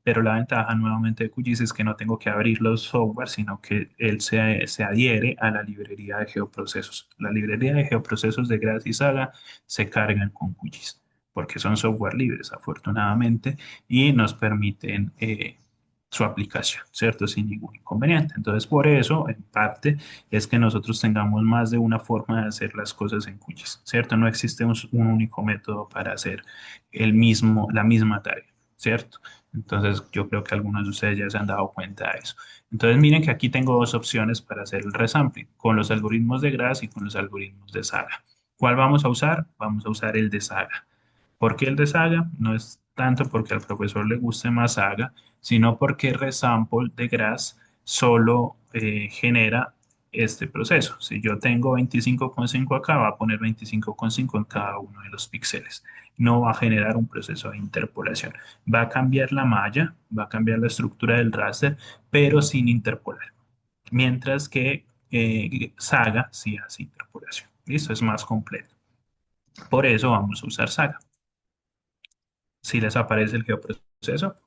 pero la ventaja nuevamente de QGIS es que no tengo que abrir los software, sino que él se adhiere a la librería de geoprocesos. La librería de geoprocesos de GRASS y Saga se cargan con QGIS, porque son software libres, afortunadamente, y nos permiten su aplicación, ¿cierto? Sin ningún inconveniente. Entonces, por eso, en parte, es que nosotros tengamos más de una forma de hacer las cosas en QGIS, ¿cierto? No existe un único método para hacer la misma tarea, ¿cierto? Entonces, yo creo que algunos de ustedes ya se han dado cuenta de eso. Entonces, miren que aquí tengo dos opciones para hacer el resampling, con los algoritmos de GRASS y con los algoritmos de Saga. ¿Cuál vamos a usar? Vamos a usar el de Saga. ¿Por qué el de Saga? No es tanto porque al profesor le guste más Saga, sino porque Resample de Grass solo genera este proceso. Si yo tengo 25,5 acá, va a poner 25,5 en cada uno de los píxeles. No va a generar un proceso de interpolación. Va a cambiar la malla, va a cambiar la estructura del raster, pero sin interpolar. Mientras que Saga sí hace interpolación. Listo, es más completo. Por eso vamos a usar Saga. Si les aparece el geoproceso.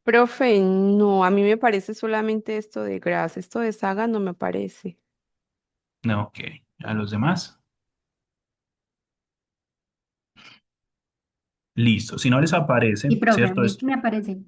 Profe, no, a mí me parece solamente esto de GRASS, esto de Saga no me parece. No, ok. A los demás. Listo. Si no les aparece, Y profe, a ¿cierto? mí sí Esto me aparece.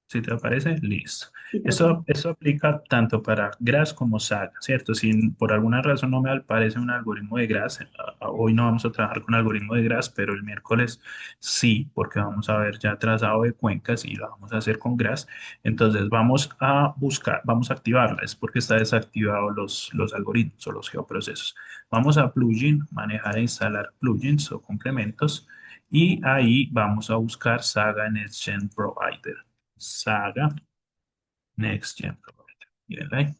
si te aparece, listo. Sí, profe. Eso aplica tanto para GRASS como Saga, ¿cierto? Si por alguna razón no me aparece un algoritmo de GRASS, hoy no vamos a trabajar con algoritmo de GRASS, pero el miércoles sí, porque vamos a ver ya trazado de cuencas y lo vamos a hacer con GRASS. Entonces vamos a buscar, vamos a activarla, es porque está desactivado los algoritmos o los geoprocesos. Vamos a plugin, manejar e instalar plugins o complementos, y ahí vamos a buscar Saga NextGen Provider. Saga Next Gen Provider. Mírenla ahí.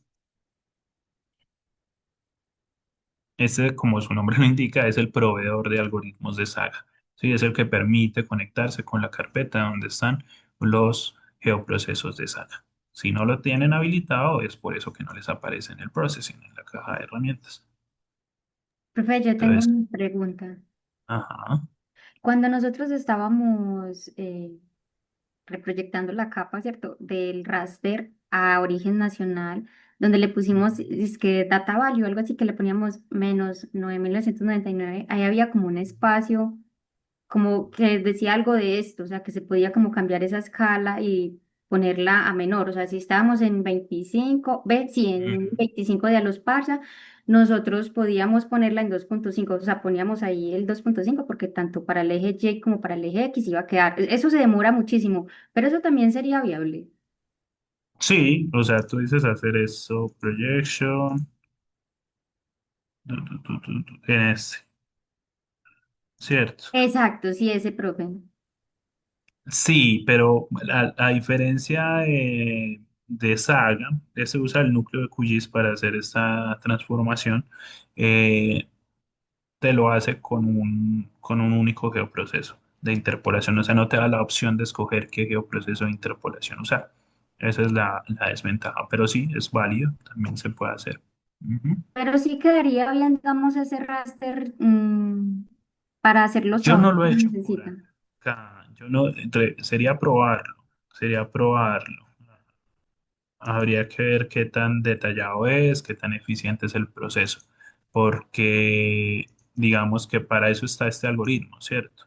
Este, como su nombre lo indica, es el proveedor de algoritmos de Saga. Sí, es el que permite conectarse con la carpeta donde están los geoprocesos de Saga. Si no lo tienen habilitado, es por eso que no les aparece en el processing, en la caja de herramientas. Profe, yo tengo Entonces, una pregunta. ajá. Cuando nosotros estábamos reproyectando la capa, ¿cierto? Del raster a origen nacional, donde le pusimos, es que data value, algo así que le poníamos menos 9.999, ahí había como un espacio, como que decía algo de esto, o sea, que se podía como cambiar esa escala y ponerla a menor. O sea, si estábamos en 25, ve, sí, en Ujú. 25 de a los parsa, nosotros podíamos ponerla en 2,5. O sea, poníamos ahí el 2,5 porque tanto para el eje Y como para el eje X iba a quedar. Eso se demora muchísimo, pero eso también sería viable. Sí, o sea, tú dices hacer eso, projection, en este, ¿cierto? Exacto, sí, ese profe. Sí, pero a diferencia de Saga, ese usa el núcleo de QGIS para hacer esta transformación, eh, te lo hace con un único geoproceso de interpolación. O sea, no te da la opción de escoger qué geoproceso de interpolación usar. Esa es la desventaja, pero sí, es válido, también se puede hacer. Ujú. Pero sí quedaría bien, digamos, ese raster para hacer los Yo no trabajos lo que he se hecho por necesitan. acá. Yo no, sería probarlo. Habría que ver qué tan detallado es, qué tan eficiente es el proceso, porque digamos que para eso está este algoritmo, ¿cierto?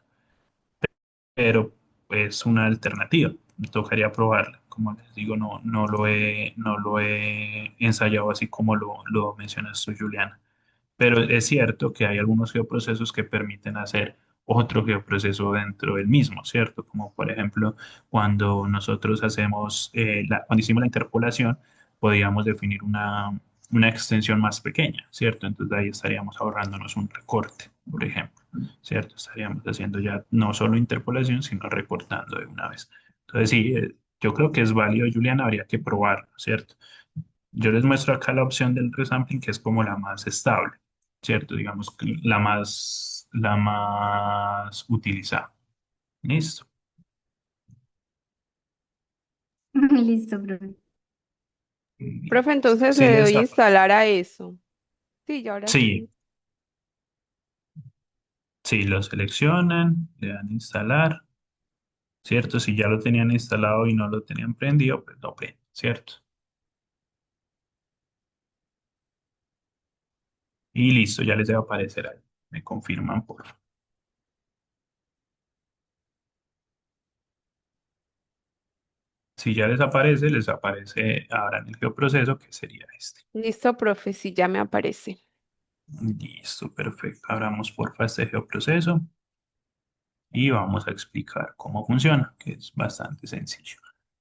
Pero es una alternativa. Tocaría probarla. Como les digo, no lo he ensayado así como lo mencionas tú, Juliana. Pero es cierto que hay algunos geoprocesos que permiten hacer otro geoproceso dentro del mismo, ¿cierto? Como por ejemplo, cuando nosotros hacemos, cuando hicimos la interpolación, podíamos definir una extensión más pequeña, ¿cierto? Entonces ahí estaríamos ahorrándonos un recorte, por ejemplo, ¿cierto? Estaríamos haciendo ya no solo interpolación, sino recortando de una vez. Entonces sí, yo creo que es válido, Juliana, habría que probarlo, ¿cierto? Yo les muestro acá la opción del resampling, que es como la más estable, ¿cierto? Digamos, que la más utilizada. ¿Listo? Listo, profe. Profe, entonces Si le les doy aparece. instalar a eso. Sí, ya ahora Sí, sí. sí, lo seleccionan, le dan instalar, ¿cierto? Si ya lo tenían instalado y no lo tenían prendido, pues lo prenden, ¿cierto? Y listo, ya les debe aparecer ahí. Me confirman, por favor. Si ya les aparece ahora en el geoproceso, que sería este. Listo, profe, sí, ya me aparece. Listo, perfecto. Abramos porfa este geoproceso y vamos a explicar cómo funciona, que es bastante sencillo.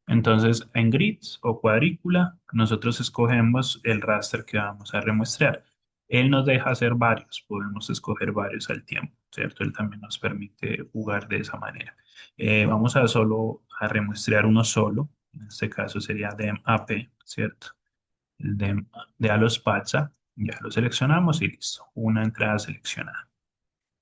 Entonces, en grids o cuadrícula, nosotros escogemos el raster que vamos a remuestrar. Él nos deja hacer varios, podemos escoger varios al tiempo, ¿cierto? Él también nos permite jugar de esa manera. Vamos a solo a remuestrear uno solo, en este caso sería dem AP, ¿cierto? El dem de a los Palsa, ya lo seleccionamos y listo, una entrada seleccionada.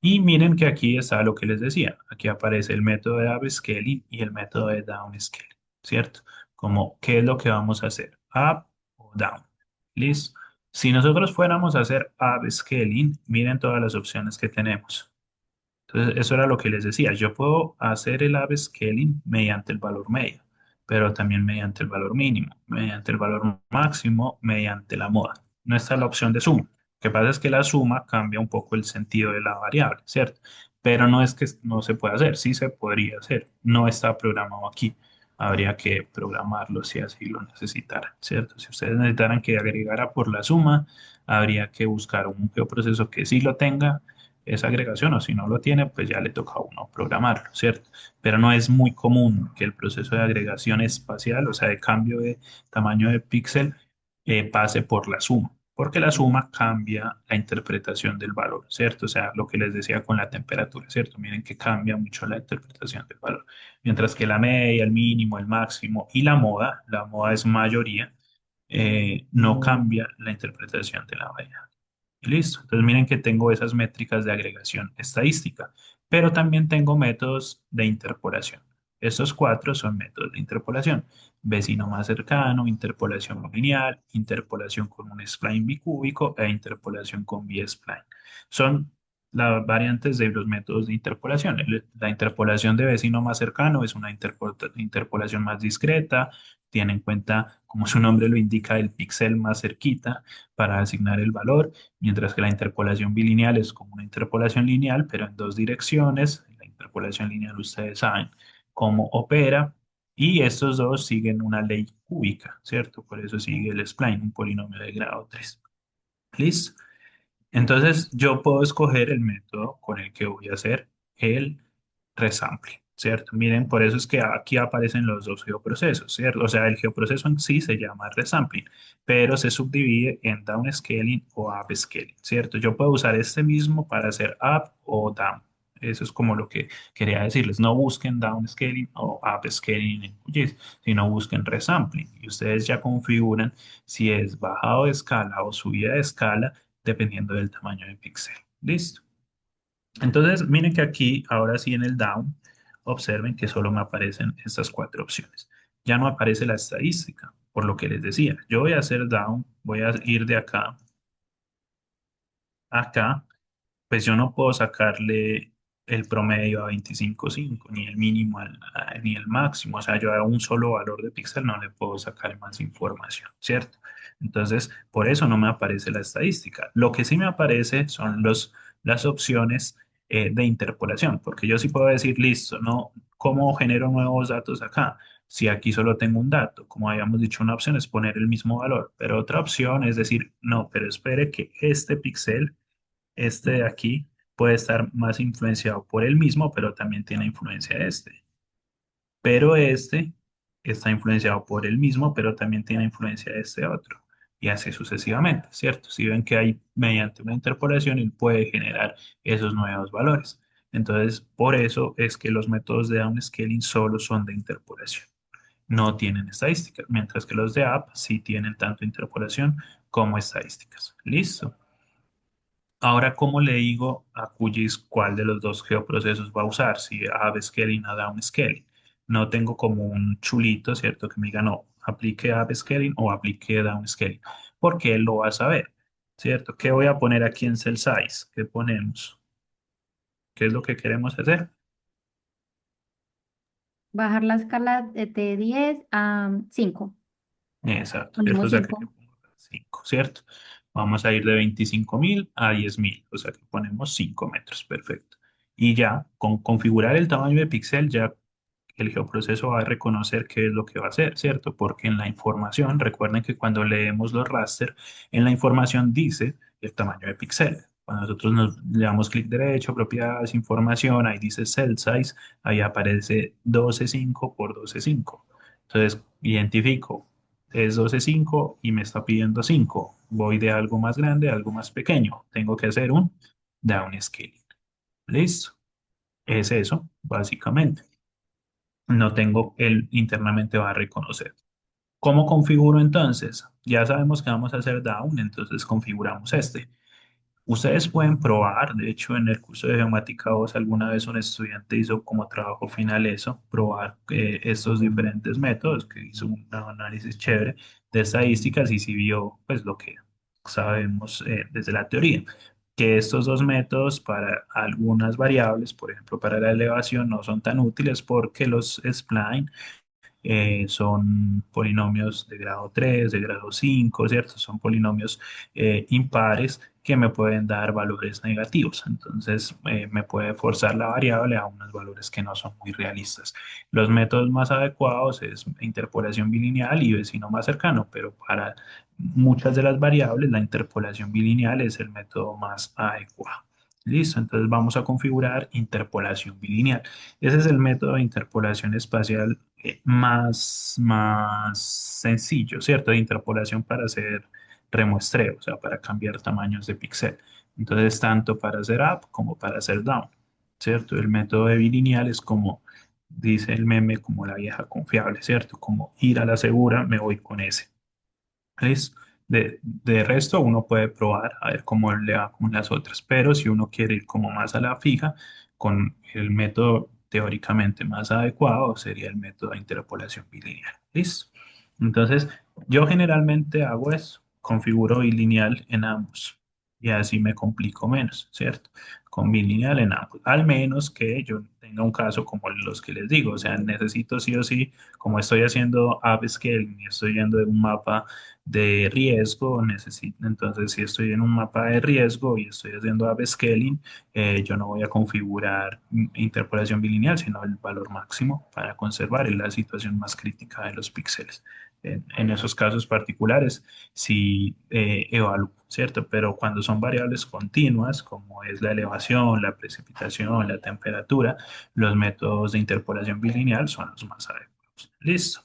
Y miren que aquí está lo que les decía. Aquí aparece el método de upscaling y el método de downscaling, ¿cierto? Como, ¿qué es lo que vamos a hacer? ¿Up o down? ¿Listo? Si nosotros fuéramos a hacer upscaling, miren todas las opciones que tenemos. Entonces, eso era lo que les decía. Yo puedo hacer el upscaling mediante el valor medio, pero también mediante el valor mínimo, mediante el valor máximo, mediante la moda. No está la opción de suma. Lo que pasa es que la suma cambia un poco el sentido de la variable, ¿cierto? Pero no es que no se pueda hacer, sí se podría hacer. No está programado aquí. Habría que programarlo si así lo necesitaran, ¿cierto? Si ustedes necesitaran que agregara por la suma, habría que buscar un geoproceso que sí lo tenga esa agregación, o si no lo tiene, pues ya le toca a uno programarlo, ¿cierto? Pero no es muy común que el proceso de agregación espacial, o sea, de cambio de tamaño de píxel, pase por la suma, porque la suma cambia la interpretación del valor, ¿cierto? O sea, lo que les decía con la temperatura, ¿cierto? Miren que cambia mucho la interpretación del valor. Mientras que la media, el mínimo, el máximo y la moda es mayoría, no cambia la interpretación de la variable. Y listo. Entonces miren que tengo esas métricas de agregación estadística, pero también tengo métodos de interpolación. Estos cuatro son métodos de interpolación. Vecino más cercano, interpolación lineal, interpolación con un spline bicúbico e interpolación con B-spline. Son las variantes de los métodos de interpolación. La interpolación de vecino más cercano es una interpolación más discreta, tiene en cuenta, como su nombre lo indica, el píxel más cerquita para asignar el valor, mientras que la interpolación bilineal es como una interpolación lineal, pero en dos direcciones. La interpolación lineal ustedes saben cómo opera Y estos dos siguen una ley cúbica, ¿cierto? Por eso sigue el spline, un polinomio de grado 3. ¿Listo? Entonces, yo puedo escoger el método con el que voy a hacer el resampling, ¿cierto? Miren, por eso es que aquí aparecen los dos geoprocesos, ¿cierto? O sea, el geoproceso en sí se llama resampling, pero se subdivide en downscaling o upscaling, ¿cierto? Yo puedo usar este mismo para hacer up o down. Eso es como lo que quería decirles. No busquen downscaling o upscaling en QGIS, sino busquen resampling. Y ustedes ya configuran si es bajado de escala o subida de escala dependiendo del tamaño de píxel. Listo. Entonces, miren que aquí, ahora sí en el down, observen que solo me aparecen estas cuatro opciones. Ya no aparece la estadística, por lo que les decía. Yo voy a hacer down, voy a ir de acá a acá, pues yo no puedo sacarle el promedio a 25.5, ni el mínimo ni el máximo. O sea, yo a un solo valor de píxel no le puedo sacar más información, ¿cierto? Entonces, por eso no me aparece la estadística. Lo que sí me aparece son las opciones de interpolación, porque yo sí puedo decir, listo, ¿no? ¿Cómo genero nuevos datos acá? Si aquí solo tengo un dato, como habíamos dicho, una opción es poner el mismo valor, pero otra opción es decir, no, pero espere que este píxel de aquí puede estar más influenciado por el mismo, pero también tiene influencia este. Pero este está influenciado por el mismo, pero también tiene influencia de este otro. Y así sucesivamente, ¿cierto? Si ven que hay mediante una interpolación, él puede generar esos nuevos valores. Entonces, por eso es que los métodos de downscaling solo son de interpolación. No tienen estadísticas, mientras que los de up sí tienen tanto interpolación como estadísticas. ¿Listo? Ahora, ¿cómo le digo a QGIS cuál de los dos geoprocesos va a usar? Si upscaling o downscaling. No tengo como un chulito, ¿cierto? Que me diga, no, aplique upscaling o aplique downscaling. Porque él lo va a saber, ¿cierto? ¿Qué voy a poner aquí en cell size? ¿Qué ponemos? ¿Qué es lo que queremos hacer? Bajar la escala de 10 a 5. Exacto, ¿cierto? O Ponemos sea que 5. pongo 5, ¿cierto? Vamos a ir de 25.000 a 10.000, o sea que ponemos 5 metros, perfecto. Y ya, con configurar el tamaño de píxel, ya el geoproceso va a reconocer qué es lo que va a hacer, ¿cierto? Porque en la información, recuerden que cuando leemos los raster, en la información dice el tamaño de píxel. Cuando nosotros le damos clic derecho, propiedades, información, ahí dice cell size, ahí aparece 12.5 por 12.5. Entonces, identifico, es 12.5 y me está pidiendo 5. Voy de algo más grande a algo más pequeño. Tengo que hacer un downscaling. ¿Listo? Es eso, básicamente. No tengo, él internamente va a reconocer. ¿Cómo configuro entonces? Ya sabemos que vamos a hacer down, entonces configuramos este. Ustedes pueden probar, de hecho en el curso de geomática 2 alguna vez un estudiante hizo como trabajo final eso, probar estos diferentes métodos, que hizo un análisis chévere de estadísticas y si vio pues lo que sabemos desde la teoría, que estos dos métodos para algunas variables, por ejemplo para la elevación, no son tan útiles porque los spline son polinomios de grado 3 de grado 5, ¿cierto? Son polinomios impares que me pueden dar valores negativos. Entonces, me puede forzar la variable a unos valores que no son muy realistas. Los métodos más adecuados es interpolación bilineal y vecino más cercano, pero para muchas de las variables, la interpolación bilineal es el método más adecuado. Listo, entonces vamos a configurar interpolación bilineal. Ese es el método de interpolación espacial más sencillo, ¿cierto? De interpolación para hacer remuestreo, o sea, para cambiar tamaños de píxel. Entonces, tanto para hacer up como para hacer down, ¿cierto? El método de bilineal es como, dice el meme, como la vieja confiable, ¿cierto? Como ir a la segura, me voy con ese. ¿Listo? De resto, uno puede probar a ver cómo le va con las otras, pero si uno quiere ir como más a la fija, con el método teóricamente más adecuado sería el método de interpolación bilineal. ¿Listo? Entonces, yo generalmente hago eso, configuro bilineal en ambos y así me complico menos, ¿cierto? Con bilineal en ambos, al menos que yo venga un caso como los que les digo. O sea, necesito sí o sí, como estoy haciendo upscaling y estoy yendo de un mapa de riesgo, necesito, entonces si estoy en un mapa de riesgo y estoy haciendo upscaling, yo no voy a configurar interpolación bilineal, sino el valor máximo para conservar en la situación más crítica de los píxeles. En esos casos particulares, sí evalúo, ¿cierto? Pero cuando son variables continuas, como es la elevación, la precipitación, la temperatura, los métodos de interpolación bilineal son los más adecuados. Listo.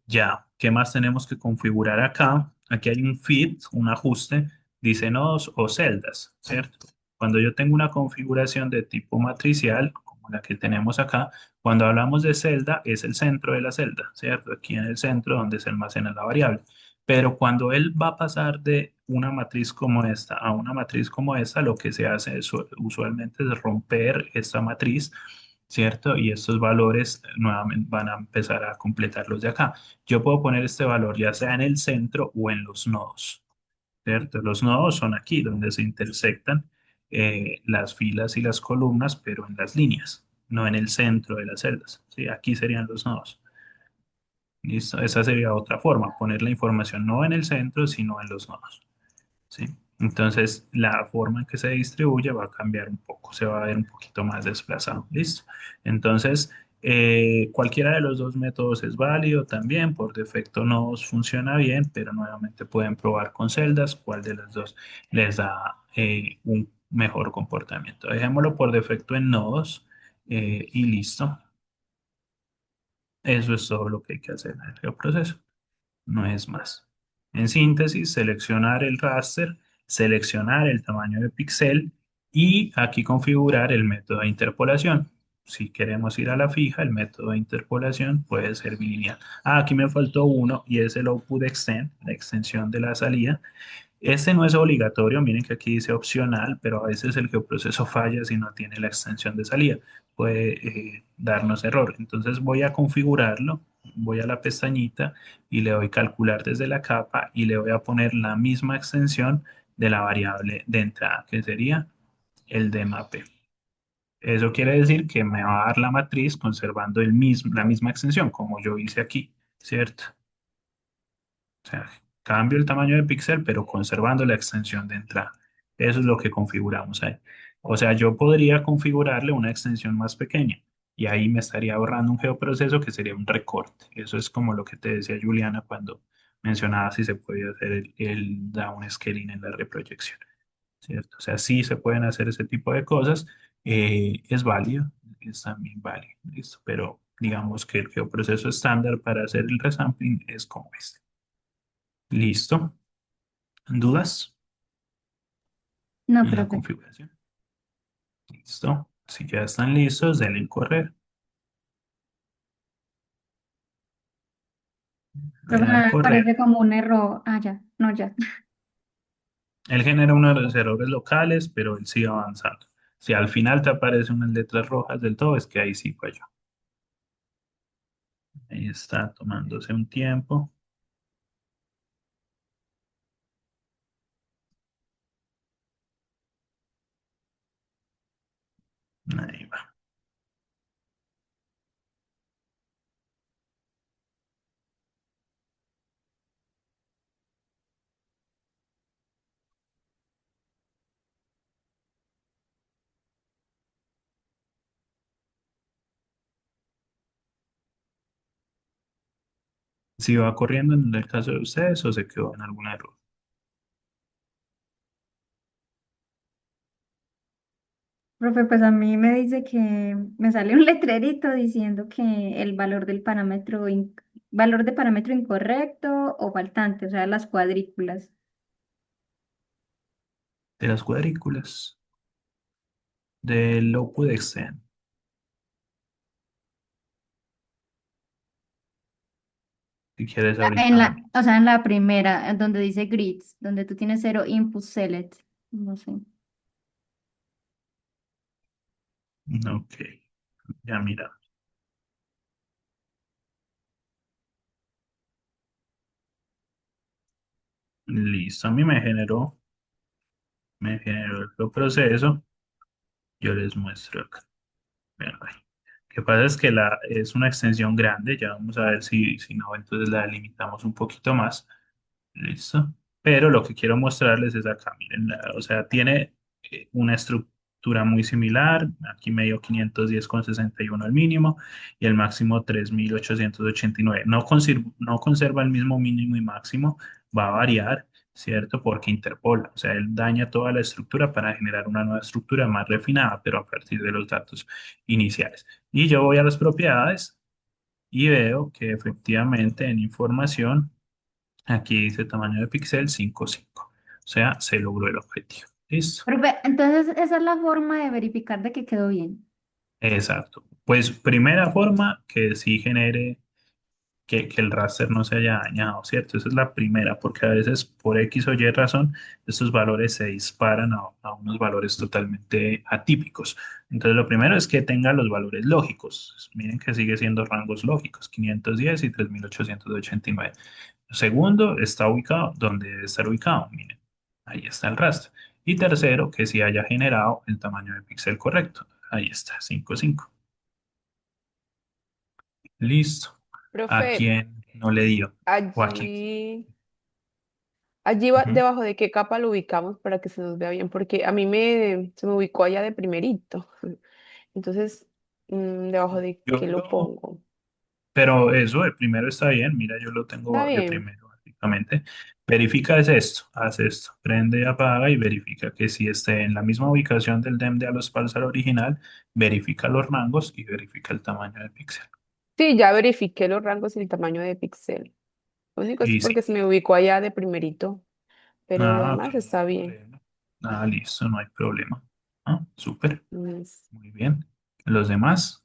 Ya, ¿qué más tenemos que configurar acá? Aquí hay un fit, un ajuste, dice nodos o celdas, ¿cierto? Cuando yo tengo una configuración de tipo matricial, como la que tenemos acá, cuando hablamos de celda, es el centro de la celda, ¿cierto? Aquí en el centro donde se almacena la variable. Pero cuando él va a pasar de una matriz como esta a una matriz como esta, lo que se hace usualmente es romper esta matriz, ¿cierto? Y estos valores nuevamente van a empezar a completar los de acá. Yo puedo poner este valor ya sea en el centro o en los nodos, ¿cierto? Los nodos son aquí donde se intersectan las filas y las columnas, pero en las líneas, no en el centro de las celdas, ¿sí? Aquí serían los nodos. ¿Listo? Esa sería otra forma, poner la información no en el centro, sino en los nodos. ¿Sí? Entonces, la forma en que se distribuye va a cambiar un poco, se va a ver un poquito más desplazado. ¿Listo? Entonces, cualquiera de los dos métodos es válido también. Por defecto no os funciona bien, pero nuevamente pueden probar con celdas cuál de las dos les da un mejor comportamiento. Dejémoslo por defecto en nodos y listo. Eso es todo lo que hay que hacer en el geoproceso, no es más. En síntesis, seleccionar el raster, seleccionar el tamaño de píxel y aquí configurar el método de interpolación. Si queremos ir a la fija, el método de interpolación puede ser bilineal. Aquí me faltó uno y es el output extend, la extensión de la salida. Este no es obligatorio, miren que aquí dice opcional, pero a veces el geoproceso falla si no tiene la extensión de salida. Puede darnos error. Entonces voy a configurarlo, voy a la pestañita y le doy calcular desde la capa y le voy a poner la misma extensión de la variable de entrada, que sería el de mape. Eso quiere decir que me va a dar la matriz conservando la misma extensión, como yo hice aquí, ¿cierto? O sea, cambio el tamaño de píxel, pero conservando la extensión de entrada. Eso es lo que configuramos ahí. O sea, yo podría configurarle una extensión más pequeña y ahí me estaría ahorrando un geoproceso que sería un recorte. Eso es como lo que te decía Juliana cuando mencionaba si se podía hacer el downscaling en la reproyección, ¿cierto? O sea, sí se pueden hacer ese tipo de cosas. Es válido, es también válido, ¿listo? Pero digamos que el geoproceso estándar para hacer el resampling es como este. Listo. ¿Dudas No, en la profe. configuración? Listo. Si ya están listos, denle en correr. Le Profe, da en me correr. parece como un error. Ah, ya, no, ya. Él genera unos errores locales, pero él sigue avanzando. Si al final te aparecen unas letras rojas del todo, es que ahí sí falló. Ahí está tomándose un tiempo. Ahí va. Si va corriendo en el caso de ustedes o se quedó en algún error. Profe, pues a mí me dice que me sale un letrerito diciendo que el valor del parámetro, valor de parámetro incorrecto o faltante, o sea, las cuadrículas. De las cuadrículas. Del output extend. Si quieres ahorita. O sea, en la primera, donde dice grids, donde tú tienes cero input select. No sé. Ok. Ya mira. Listo. A mí me generó el proceso. Yo les muestro acá. Vean ahí. Lo que pasa es que es una extensión grande, ya vamos a ver si no, entonces la delimitamos un poquito más. Listo. Pero lo que quiero mostrarles es acá, miren, o sea, tiene una estructura muy similar, aquí me dio 510,61 al mínimo y el máximo 3.889. No conserva el mismo mínimo y máximo, va a variar, ¿cierto? Porque interpola, o sea, él daña toda la estructura para generar una nueva estructura más refinada, pero a partir de los datos iniciales. Y yo voy a las propiedades y veo que efectivamente en información aquí dice tamaño de píxel 5,5. O sea, se logró el objetivo. Listo. Profe, entonces esa es la forma de verificar de que quedó bien. Exacto. Pues primera forma que sí genere que el raster no se haya dañado, ¿cierto? Esa es la primera, porque a veces por X o Y razón estos valores se disparan a unos valores totalmente atípicos. Entonces lo primero es que tenga los valores lógicos. Miren que sigue siendo rangos lógicos, 510 y 3.889. Segundo, está ubicado donde debe estar ubicado. Miren, ahí está el rastro. Y tercero, que si haya generado el tamaño de píxel correcto. Ahí está, 5,5. Listo. ¿A Profe, quién no le dio? ¿O a quién? allí Ujú. debajo de qué capa lo ubicamos para que se nos vea bien, porque a mí se me ubicó allá de primerito. Entonces, debajo de Yo qué lo lo, pongo. pero eso de primero está bien. Mira, yo lo Está tengo de bien. primero, básicamente. Verifica es esto, haz esto, prende y apaga y verifica que si esté en la misma ubicación del DEM de Alospalsar original, verifica los rangos y verifica el tamaño de píxel. Sí, ya verifiqué los rangos y el tamaño de píxel. Lo único es Y porque sí. se me ubicó allá de primerito, pero lo Ah, ok, demás no hay está bien. problema. Ah, listo, no hay problema. Ah, súper, Listo. muy bien. Los demás,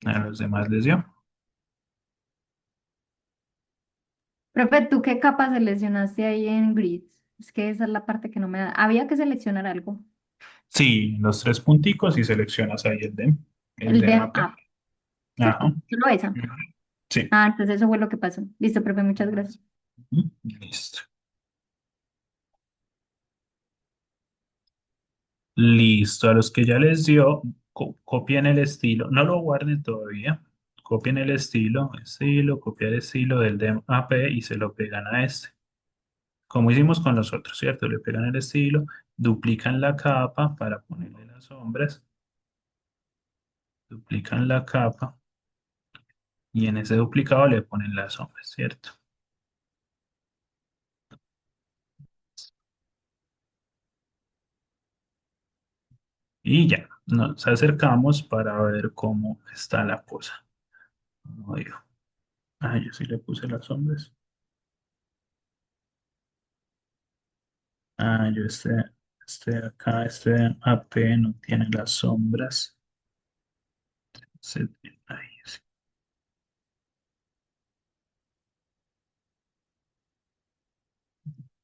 a los demás les dio. Profe, ¿tú qué capa seleccionaste ahí en Grids? Es que esa es la parte que no me da. Había que seleccionar algo. Sí, los tres punticos y seleccionas ahí el El DEM DEM AP. app, Ajá. ¿cierto? Solo esa. Ujú. Sí. Ah, entonces eso fue lo que pasó. Listo, profe, muchas Nada gracias. más. Ujú. Listo. Listo. A los que ya les dio, copien el estilo. No lo guarden todavía. Copien el estilo, copiar estilo del DEM AP y se lo pegan a este. Como hicimos con los otros, ¿cierto? Le pegan el estilo, duplican la capa para ponerle las sombras, duplican la capa y en ese duplicado le ponen las sombras, ¿cierto? Y ya, nos acercamos para ver cómo está la cosa. Como digo. Ah, yo sí le puse las sombras. Ah, yo este acá, este AP no tiene las sombras. Ahí, sí.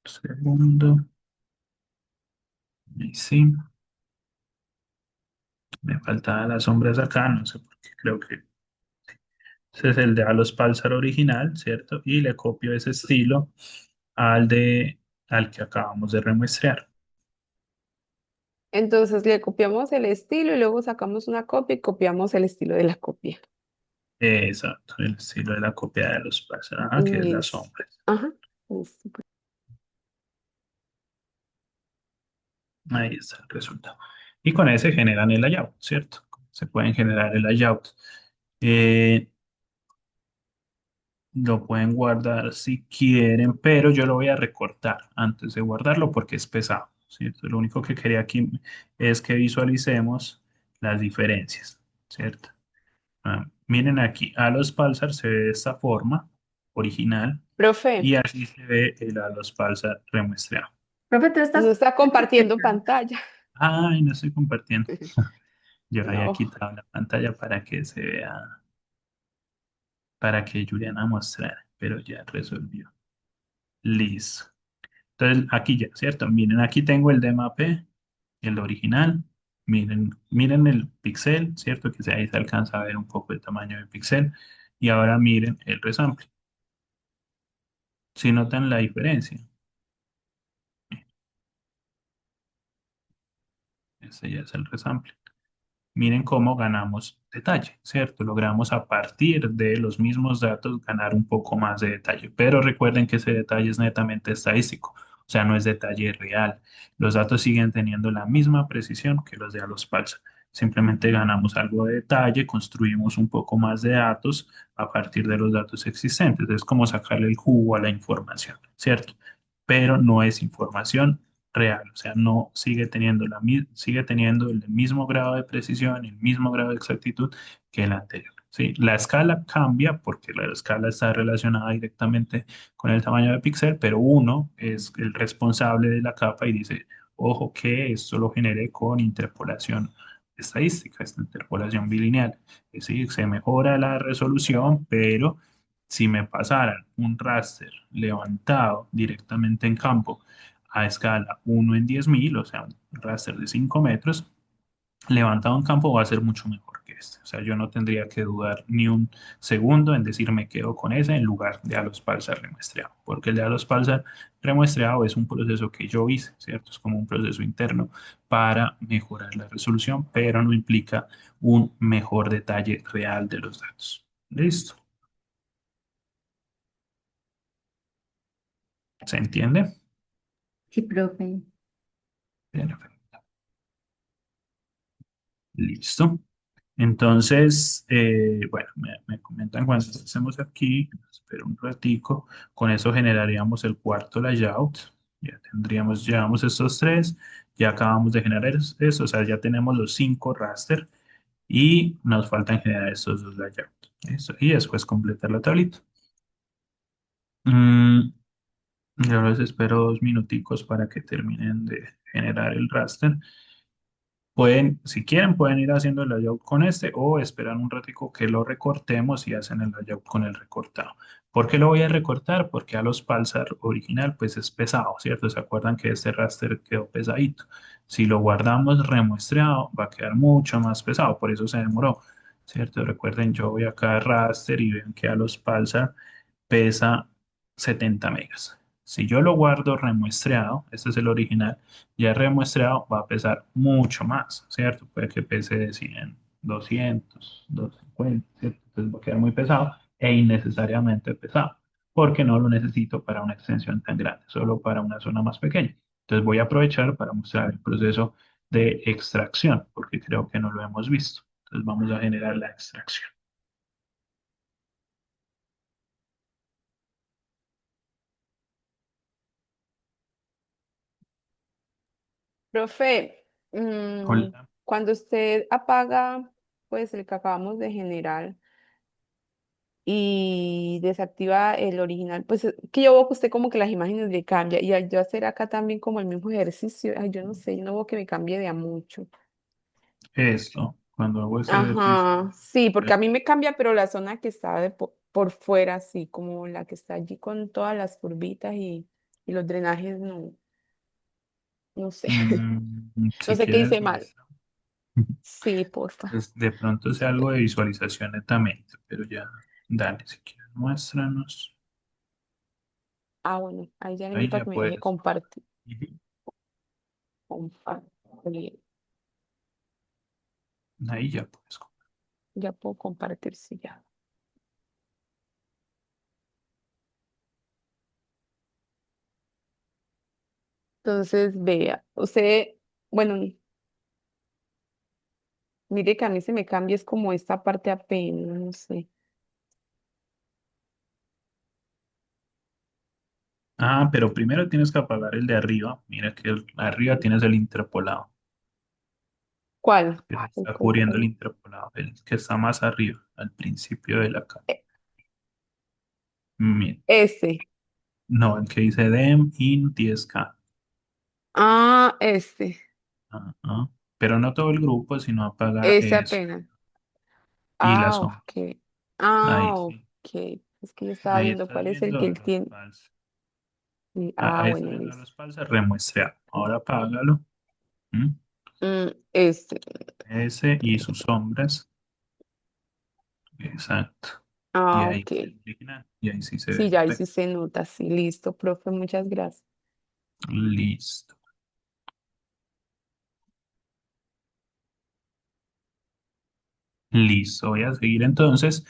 Segundo. Y sí, me faltaban las sombras acá, no sé por qué, creo que ese es el de Alos Pulsar original, ¿cierto? Y le copio ese estilo al al que acabamos de remuestrear. Entonces le copiamos el estilo y luego sacamos una copia y copiamos el estilo de la copia. Exacto, el estilo de la copia de los Pulsar, ajá, que es la Listo. sombra. Ajá. Listo. Ahí está el resultado. Y con ese generan el layout, ¿cierto? Se pueden generar el layout. Eh, lo pueden guardar si quieren, pero yo lo voy a recortar antes de guardarlo porque es pesado, ¿cierto? Lo único que quería aquí es que visualicemos las diferencias, ¿cierto? Ah, miren aquí, Alos Pulsar se ve de esta forma original Profe, y así se ve el Alos Pulsar remuestreado. Profe, tú no estás está compartiendo proyectando. pantalla. Ay, no estoy compartiendo. Yo había No. quitado la pantalla para que se vea, para que Juliana mostrara, pero ya resolvió. Listo. Entonces, aquí ya, ¿cierto? Miren, aquí tengo el DMAP, el original. Miren el pixel, ¿cierto? Que ahí se alcanza a ver un poco el tamaño del pixel. Y ahora miren el resample, Si notan la diferencia, ese ya es el resample. Miren cómo ganamos detalle, ¿cierto? Logramos a partir de los mismos datos ganar un poco más de detalle, pero recuerden que ese detalle es netamente estadístico, o sea, no es detalle real. Los datos siguen teniendo la misma precisión que los de Allos-Palsa. Simplemente ganamos algo de detalle, construimos un poco más de datos a partir de los datos existentes. Es como sacarle el jugo a la información, ¿cierto? Pero no es información real, o sea, no sigue teniendo sigue teniendo el mismo grado de precisión, el mismo grado de exactitud que el anterior. Sí, la escala cambia porque la escala está relacionada directamente con el tamaño de píxel, pero uno es el responsable de la capa y dice, ojo que esto lo generé con interpolación estadística, esta interpolación bilineal. Es decir, se mejora la resolución, pero si me pasaran un raster levantado directamente en campo a escala 1 en 10.000, o sea, un raster de 5 metros, levantado en campo va a ser mucho mejor que este. O sea, yo no tendría que dudar ni un segundo en decir me quedo con ese en lugar de Alos Pulsar remuestreado, porque el de Alos Pulsar remuestreado es un proceso que yo hice, ¿cierto? Es como un proceso interno para mejorar la resolución, pero no implica un mejor detalle real de los datos. ¿Listo? ¿Se entiende? Sí, profe. Perfecto. Listo. Entonces, bueno, me comentan cuando estemos aquí, espero un ratico, con eso generaríamos el cuarto layout, ya tendríamos, llevamos estos tres, ya acabamos de generar eso, o sea, ya tenemos los 5 raster y nos faltan generar estos 2 layouts, eso, y después completar la tablita. Mm, yo les espero 2 minuticos para que terminen de generar el raster. Pueden, si quieren, pueden ir haciendo el layout con este o esperar un ratico que lo recortemos y hacen el layout con el recortado. ¿Por qué lo voy a recortar? Porque a los Pulsar original pues es pesado, ¿cierto? ¿Se acuerdan que este raster quedó pesadito? Si lo guardamos remuestreado va a quedar mucho más pesado, por eso se demoró, ¿cierto? Recuerden, yo voy acá a raster y ven que a los Pulsar pesa 70 megas. Si yo lo guardo remuestreado, este es el original, ya remuestreado va a pesar mucho más, ¿cierto? Puede que pese de 100, 200, 250, ¿cierto? Entonces va a quedar muy pesado e innecesariamente pesado, porque no lo necesito para una extensión tan grande, solo para una zona más pequeña. Entonces voy a aprovechar para mostrar el proceso de extracción, porque creo que no lo hemos visto. Entonces vamos a generar la extracción. Profe, Hola. cuando usted apaga, pues el que acabamos de generar y desactiva el original, pues que yo veo que usted como que las imágenes le cambia y al yo hacer acá también como el mismo ejercicio, ay, yo no sé, yo no veo que me cambie de a mucho. Esto, cuando hago ese ejercicio, Ajá, sí, porque a mí me cambia, pero la zona que está por fuera, así como la que está allí con todas las curvitas y los drenajes, no, no sé, no si sé qué quieres hice mal. muestra. Sí, porfa. Pues de pronto sea algo de visualización netamente, pero ya, dale, si quieres muéstranos. Ah, bueno, ahí ya le Ahí invito a ya que me deje puedes. compartir. Ujú. Compartir. Ahí ya puedes. Ya puedo compartir, sí, ya. Entonces, vea, usted, bueno, mire que a mí se me cambia, es como esta parte apenas, no sé. Ah, pero primero tienes que apagar el de arriba. Mira que arriba tienes el interpolado, ¿Cuál? que se El está como cubriendo el interpolado, el que está más arriba, al principio de la capa. e- Mira, ese. no, el que dice DEM in 10K. Ah, este. Ajá. Pero no todo el grupo, sino apaga Ese eso. apenas. Y la Ah, sombra. ok. Ah, Ahí ok. sí. Es que yo estaba Ahí viendo estás cuál es el viendo que a él los tiene. falsos. Ah, Ahí está bueno, viendo a listo. los falsos remuestreado. Ahora apágalo. ¿Mm? Este. Ese y sus sombras. Exacto. y Ah, ahí ok. es el original, y ahí sí se ve Sí, ya ahí sí perfecto. se nota. Sí, listo, profe, muchas gracias. Listo. Listo, voy a seguir entonces.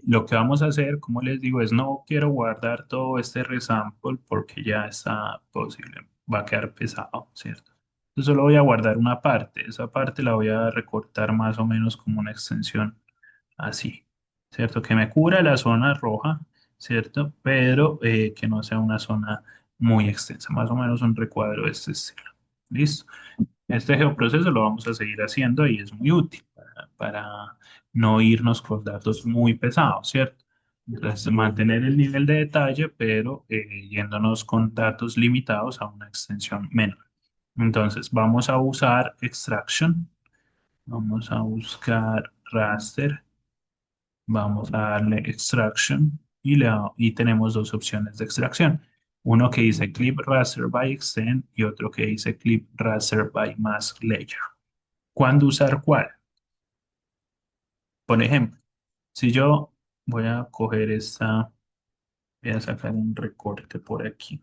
Lo que vamos a hacer, como les digo, es no quiero guardar todo este resample porque ya está posible, va a quedar pesado, ¿cierto? Entonces solo voy a guardar una parte, esa parte la voy a recortar más o menos como una extensión así, ¿cierto? Que me cubra la zona roja, ¿cierto? Pero que no sea una zona muy extensa, más o menos un recuadro de este estilo. ¿Listo? Este geoproceso lo vamos a seguir haciendo y es muy útil para no irnos con datos muy pesados, ¿cierto? Entonces, mantener el nivel de detalle, pero yéndonos con datos limitados a una extensión menor. Entonces, vamos a usar extraction, vamos a buscar raster, vamos a darle extraction y tenemos dos opciones de extracción. Uno que dice clip raster by extend y otro que dice clip raster by mask layer. ¿Cuándo usar cuál? Por ejemplo, si yo voy a coger esta, voy a sacar un recorte por aquí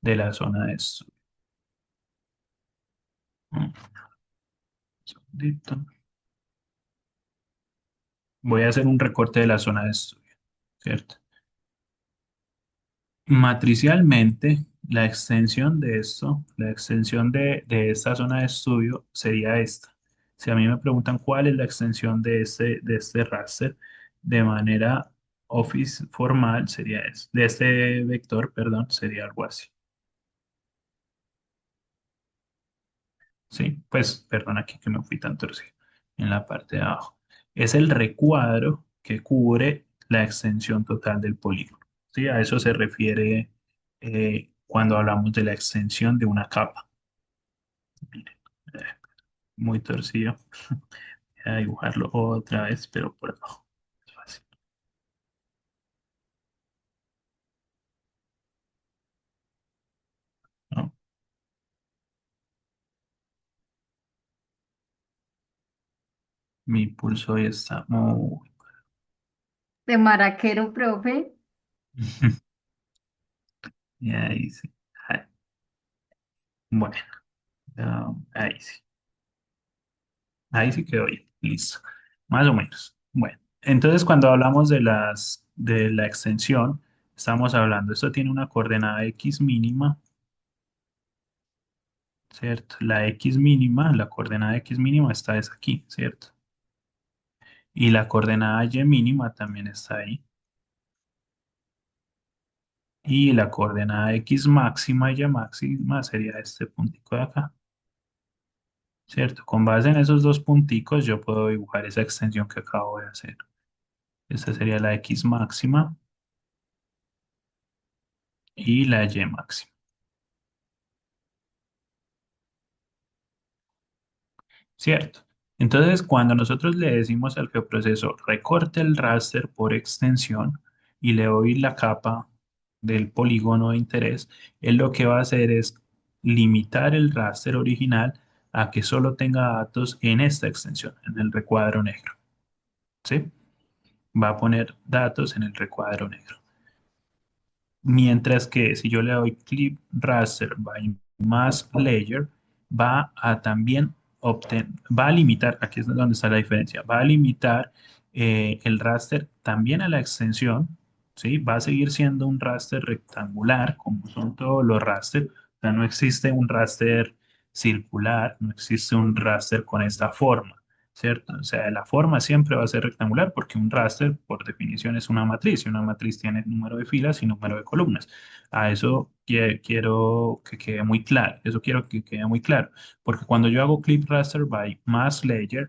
de la zona de estudio. Un segundito. Voy a hacer un recorte de la zona de estudio, ¿cierto? Matricialmente, la extensión de esto, la extensión de esta zona de estudio sería esta. Si a mí me preguntan cuál es la extensión de este raster, de manera Office formal sería eso. De este vector, perdón, sería algo así. Sí, pues, perdón aquí que me fui tan torcido. En la parte de abajo. Es el recuadro que cubre la extensión total del polígono. Sí, a eso se refiere cuando hablamos de la extensión de una capa. Miren, eh, muy torcido. Voy a dibujarlo otra vez, pero por abajo. Es fácil, ¿no? Mi pulso hoy está muy... De maraquero, profe. Y ahí sí. Ah, bueno, ahí sí. Ahí sí quedó bien, listo. Más o menos. Bueno, entonces cuando hablamos de la extensión, estamos hablando, esto tiene una coordenada x mínima, ¿cierto? La x mínima, la coordenada x mínima está es aquí, ¿cierto? Y la coordenada y mínima también está ahí. Y la coordenada x máxima y y máxima sería este puntico de acá, ¿cierto? Con base en esos dos punticos yo puedo dibujar esa extensión que acabo de hacer. Esta sería la x máxima y la y máxima. ¿Cierto? Entonces, cuando nosotros le decimos al geoproceso recorte el raster por extensión y le doy la capa del polígono de interés, él lo que va a hacer es limitar el raster original a que solo tenga datos en esta extensión, en el recuadro negro. ¿Sí? Va a poner datos en el recuadro negro. Mientras que si yo le doy clip raster by mask layer, va a también va a limitar, aquí es donde está la diferencia, va a limitar el raster también a la extensión, ¿sí? Va a seguir siendo un raster rectangular, como son todos los raster, o sea, no existe un raster circular, no existe un raster con esta forma. ¿Cierto? O sea, la forma siempre va a ser rectangular porque un raster, por definición, es una matriz y una matriz tiene número de filas y número de columnas. A eso quiero que quede muy claro, eso quiero que quede muy claro, porque cuando yo hago clip raster by mass layer,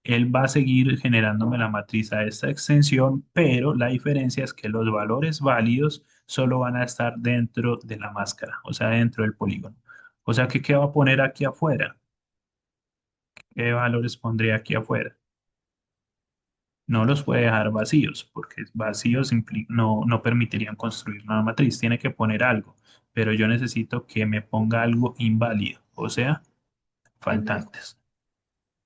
él va a seguir generándome la matriz a esta extensión, pero la diferencia es que los valores válidos solo van a estar dentro de la máscara, o sea, dentro del polígono. O sea, ¿qué va a poner aquí afuera? ¿Qué valores pondría aquí afuera? No los puede dejar vacíos, porque vacíos no permitirían construir una matriz. Tiene que poner algo, pero yo necesito que me ponga algo inválido, o sea, El resto. faltantes.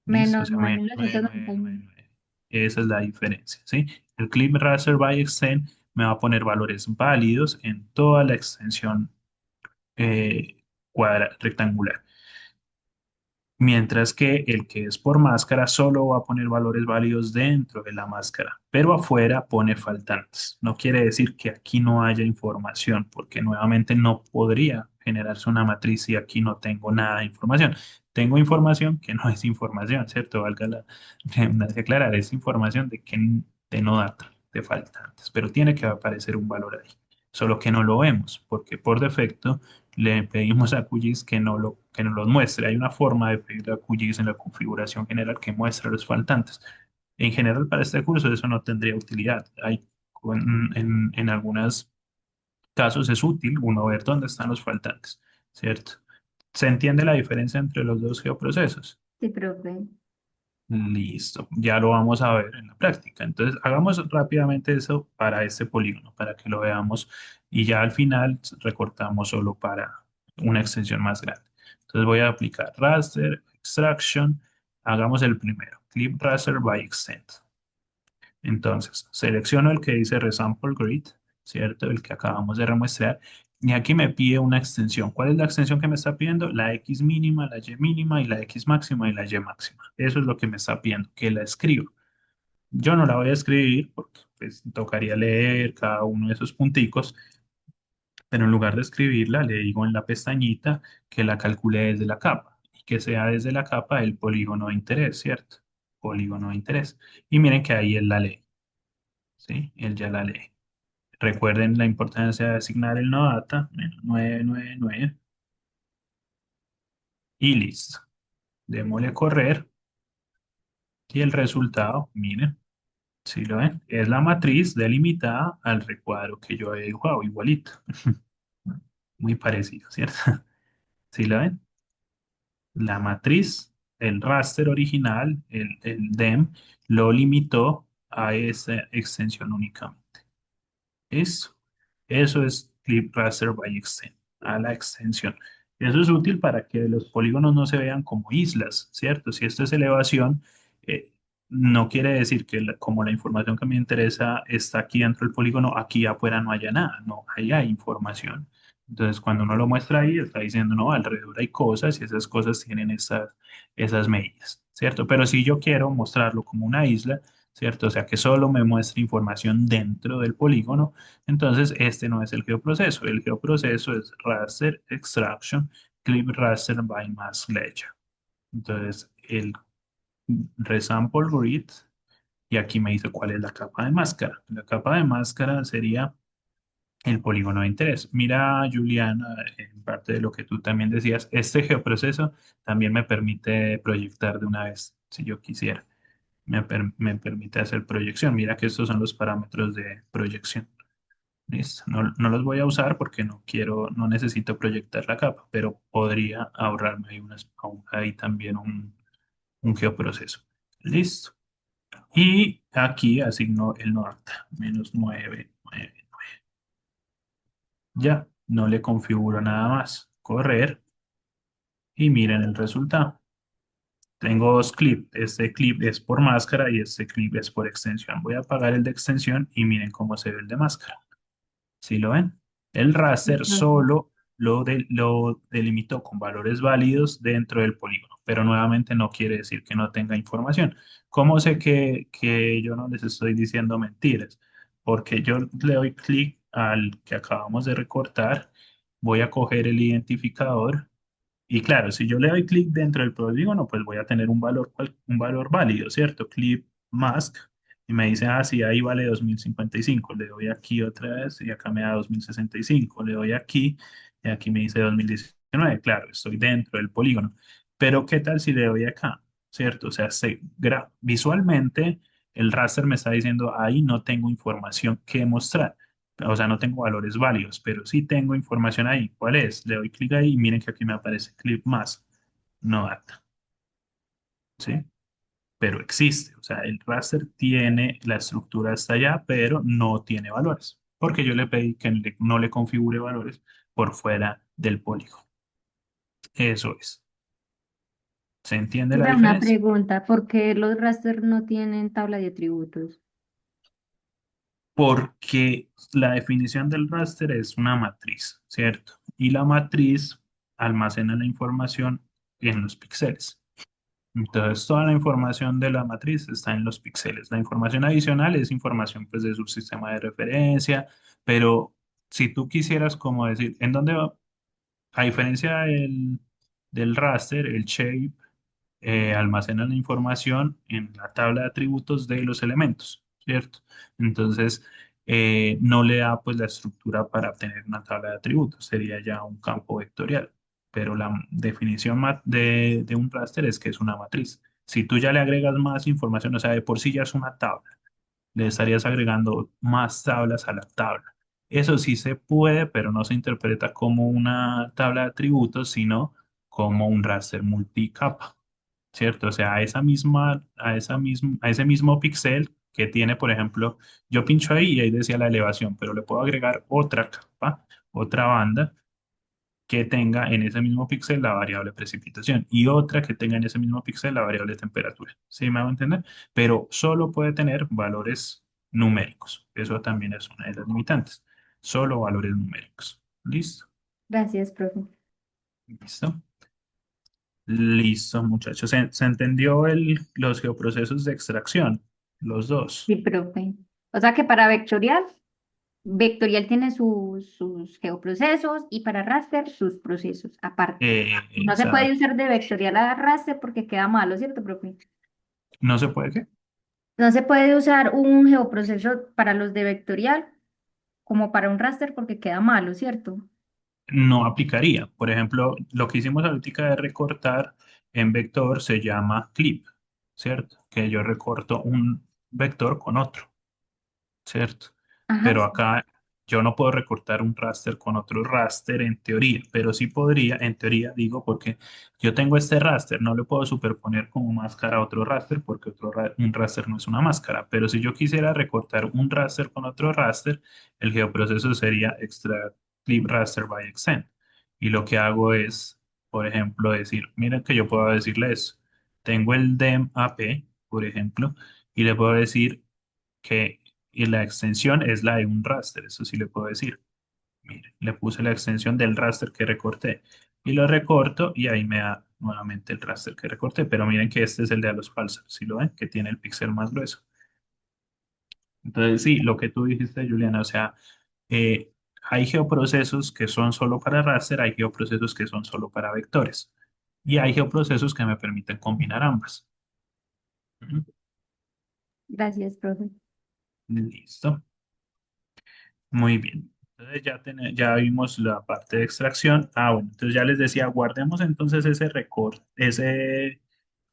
Listo, o Menos sea, nueve menos mil nueve novecientos noventa nueve y nueve nueve nueve. Esa es la diferencia, ¿sí? El clip raster by extend me va a poner valores válidos en toda la extensión rectangular. Mientras que el que es por máscara solo va a poner valores válidos dentro de la máscara, pero afuera pone faltantes. No quiere decir que aquí no haya información, porque nuevamente no podría generarse una matriz si aquí no tengo nada de información. Tengo información que no es información, ¿cierto? Valga la redundancia aclarar, es información de no data, de faltantes, pero tiene que aparecer un valor ahí. Solo que no lo vemos, porque por defecto le pedimos a QGIS que nos los muestre. Hay una forma de pedirle a QGIS en la configuración general que muestre los faltantes. En general, para este curso eso no tendría utilidad. En algunos casos es útil uno ver dónde están los faltantes, ¿cierto? ¿Se entiende la diferencia entre los dos geoprocesos? Sí, profe. Listo, ya lo vamos a ver en la práctica. Entonces, hagamos rápidamente eso para este polígono, para que lo veamos y ya al final recortamos solo para una extensión más grande. Entonces voy a aplicar raster, extraction, hagamos el primero, clip raster by extend. Entonces, selecciono el que dice Resample Grid, ¿cierto? El que acabamos de remuestrar. Y aquí me pide una extensión. ¿Cuál es la extensión que me está pidiendo? La X mínima, la Y mínima y la X máxima y la Y máxima. Eso es lo que me está pidiendo, que la escriba. Yo no la voy a escribir porque pues, tocaría leer cada uno de esos punticos, pero en lugar de escribirla, le digo en la pestañita que la calcule desde la capa y que sea desde la capa el polígono de interés, ¿cierto? Polígono de interés. Y miren que ahí él la lee. ¿Sí? Él ya la lee. Recuerden la importancia de asignar el no data, menos 999, y listo. Démosle correr y el resultado, miren, si lo ven, es la matriz delimitada al recuadro que yo he dibujado, igualito. Muy parecido, ¿cierto? Si lo ven, la matriz, el raster original, el DEM, lo limitó a esa extensión únicamente. ¿Listo? Eso es Clip Raster by Extend, a la extensión. Eso es útil para que los polígonos no se vean como islas, ¿cierto? Si esto es elevación, eh, no quiere decir que como la información que me interesa está aquí dentro del polígono, aquí afuera no haya nada, no, ahí hay información. Entonces, cuando uno lo muestra ahí, está diciendo, no, alrededor hay cosas y esas cosas tienen esas medidas, ¿cierto? Pero si yo quiero mostrarlo como una isla, ¿cierto? O sea, que solo me muestre información dentro del polígono, entonces, este no es el geoproceso. El geoproceso es raster extraction, clip raster by mask ledger. Entonces, el resample grid, y aquí me dice cuál es la capa de máscara. La capa de máscara sería el polígono de interés. Mira, Juliana, en parte de lo que tú también decías, este geoproceso también me permite proyectar de una vez, si yo quisiera. Me permite hacer proyección. Mira que estos son los parámetros de proyección. Listo. No, no los voy a usar porque no quiero, no necesito proyectar la capa, pero podría ahorrarme ahí también un geoproceso. Listo. Y aquí asigno el norte, menos 999. Ya, no le configuro nada más. Correr y miren el resultado. Tengo dos clips. Este clip es por máscara y este clip es por extensión. Voy a apagar el de extensión y miren cómo se ve el de máscara. ¿Sí lo ven? El Sí, raster profe. solo lo delimitó con valores válidos dentro del polígono, pero nuevamente no quiere decir que no tenga información. ¿Cómo sé que yo no les estoy diciendo mentiras? Porque yo le doy clic al que acabamos de recortar, voy a coger el identificador y claro, si yo le doy clic dentro del polígono, pues voy a tener un valor válido, ¿cierto? Clip mask, y me dice, ah, sí, ahí vale 2055. Le doy aquí otra vez y acá me da 2065. Le doy aquí y aquí me dice 2019. Claro, estoy dentro del polígono. Pero ¿qué tal si le doy acá? ¿Cierto? O sea, visualmente el raster me está diciendo, ahí no tengo información que mostrar. O sea, no tengo valores válidos, pero sí tengo información ahí. ¿Cuál es? Le doy clic ahí y miren que aquí me aparece clip más, no data, ¿sí? Pero existe. O sea, el raster tiene la estructura hasta allá, pero no tiene valores, porque yo le pedí que no le configure valores por fuera del polígono. Eso es. ¿Se entiende la Mira, una diferencia? pregunta, ¿por qué los raster no tienen tabla de atributos? Porque la definición del raster es una matriz, ¿cierto? Y la matriz almacena la información en los píxeles. Entonces, toda la información de la matriz está en los píxeles. La información adicional es información pues, de su sistema de referencia, pero si tú quisieras como decir, ¿en dónde va? A diferencia del raster, el shape almacena la información en la tabla de atributos de los elementos, ¿cierto? Entonces, no le da pues la estructura para obtener una tabla de atributos, sería ya un campo vectorial. Pero la definición de un raster es que es una matriz. Si tú ya le agregas más información, o sea, de por sí ya es una tabla, le estarías agregando más tablas a la tabla. Eso sí se puede, pero no se interpreta como una tabla de atributos, sino como un raster multicapa. ¿Cierto? O sea, a ese mismo píxel que tiene, por ejemplo, yo pincho ahí y ahí decía la elevación, pero le puedo agregar otra capa, otra banda que tenga en ese mismo píxel la variable precipitación y otra que tenga en ese mismo píxel la variable temperatura. ¿Sí me hago entender? Pero solo puede tener valores numéricos. Eso también es una de las limitantes. Solo valores numéricos. ¿Listo? Gracias, profe. ¿Listo? Listo, muchachos. ¿Se entendió los geoprocesos de extracción? Los dos. Sí, profe. O sea que para vectorial, vectorial tiene sus geoprocesos y para raster sus procesos aparte. No se puede Exacto. usar de vectorial a raster porque queda malo, ¿cierto, profe? ¿No se puede qué? No se puede usar un geoproceso para los de vectorial como para un raster porque queda malo, ¿cierto? No aplicaría. Por ejemplo, lo que hicimos ahorita de recortar en vector se llama clip, ¿cierto? Que yo recorto un vector con otro. ¿Cierto? Ajá, Pero sí. acá yo no puedo recortar un raster con otro raster en teoría, pero sí podría, en teoría digo, porque yo tengo este raster, no le puedo superponer como máscara a otro raster porque un raster no es una máscara, pero si yo quisiera recortar un raster con otro raster, el geoproceso sería extract clip raster by extend. Y lo que hago es, por ejemplo, decir, miren que yo puedo decirle eso. Tengo el dem AP, por ejemplo, y le puedo decir que y la extensión es la de un raster, eso sí le puedo decir. Mire, le puse la extensión del raster que recorté y lo recorto y ahí me da nuevamente el raster que recorté, pero miren que este es el de a los pulsar, ¿sí lo ven? Que tiene el píxel más grueso. Entonces sí, lo que tú dijiste, Juliana, o sea, eh, hay geoprocesos que son solo para raster, hay geoprocesos que son solo para vectores y hay geoprocesos que me permiten combinar ambas. Ujú. Gracias, profe. Listo. Muy bien. Entonces ya vimos la parte de extracción. Ah, bueno, entonces ya les decía, guardemos entonces ese recorte,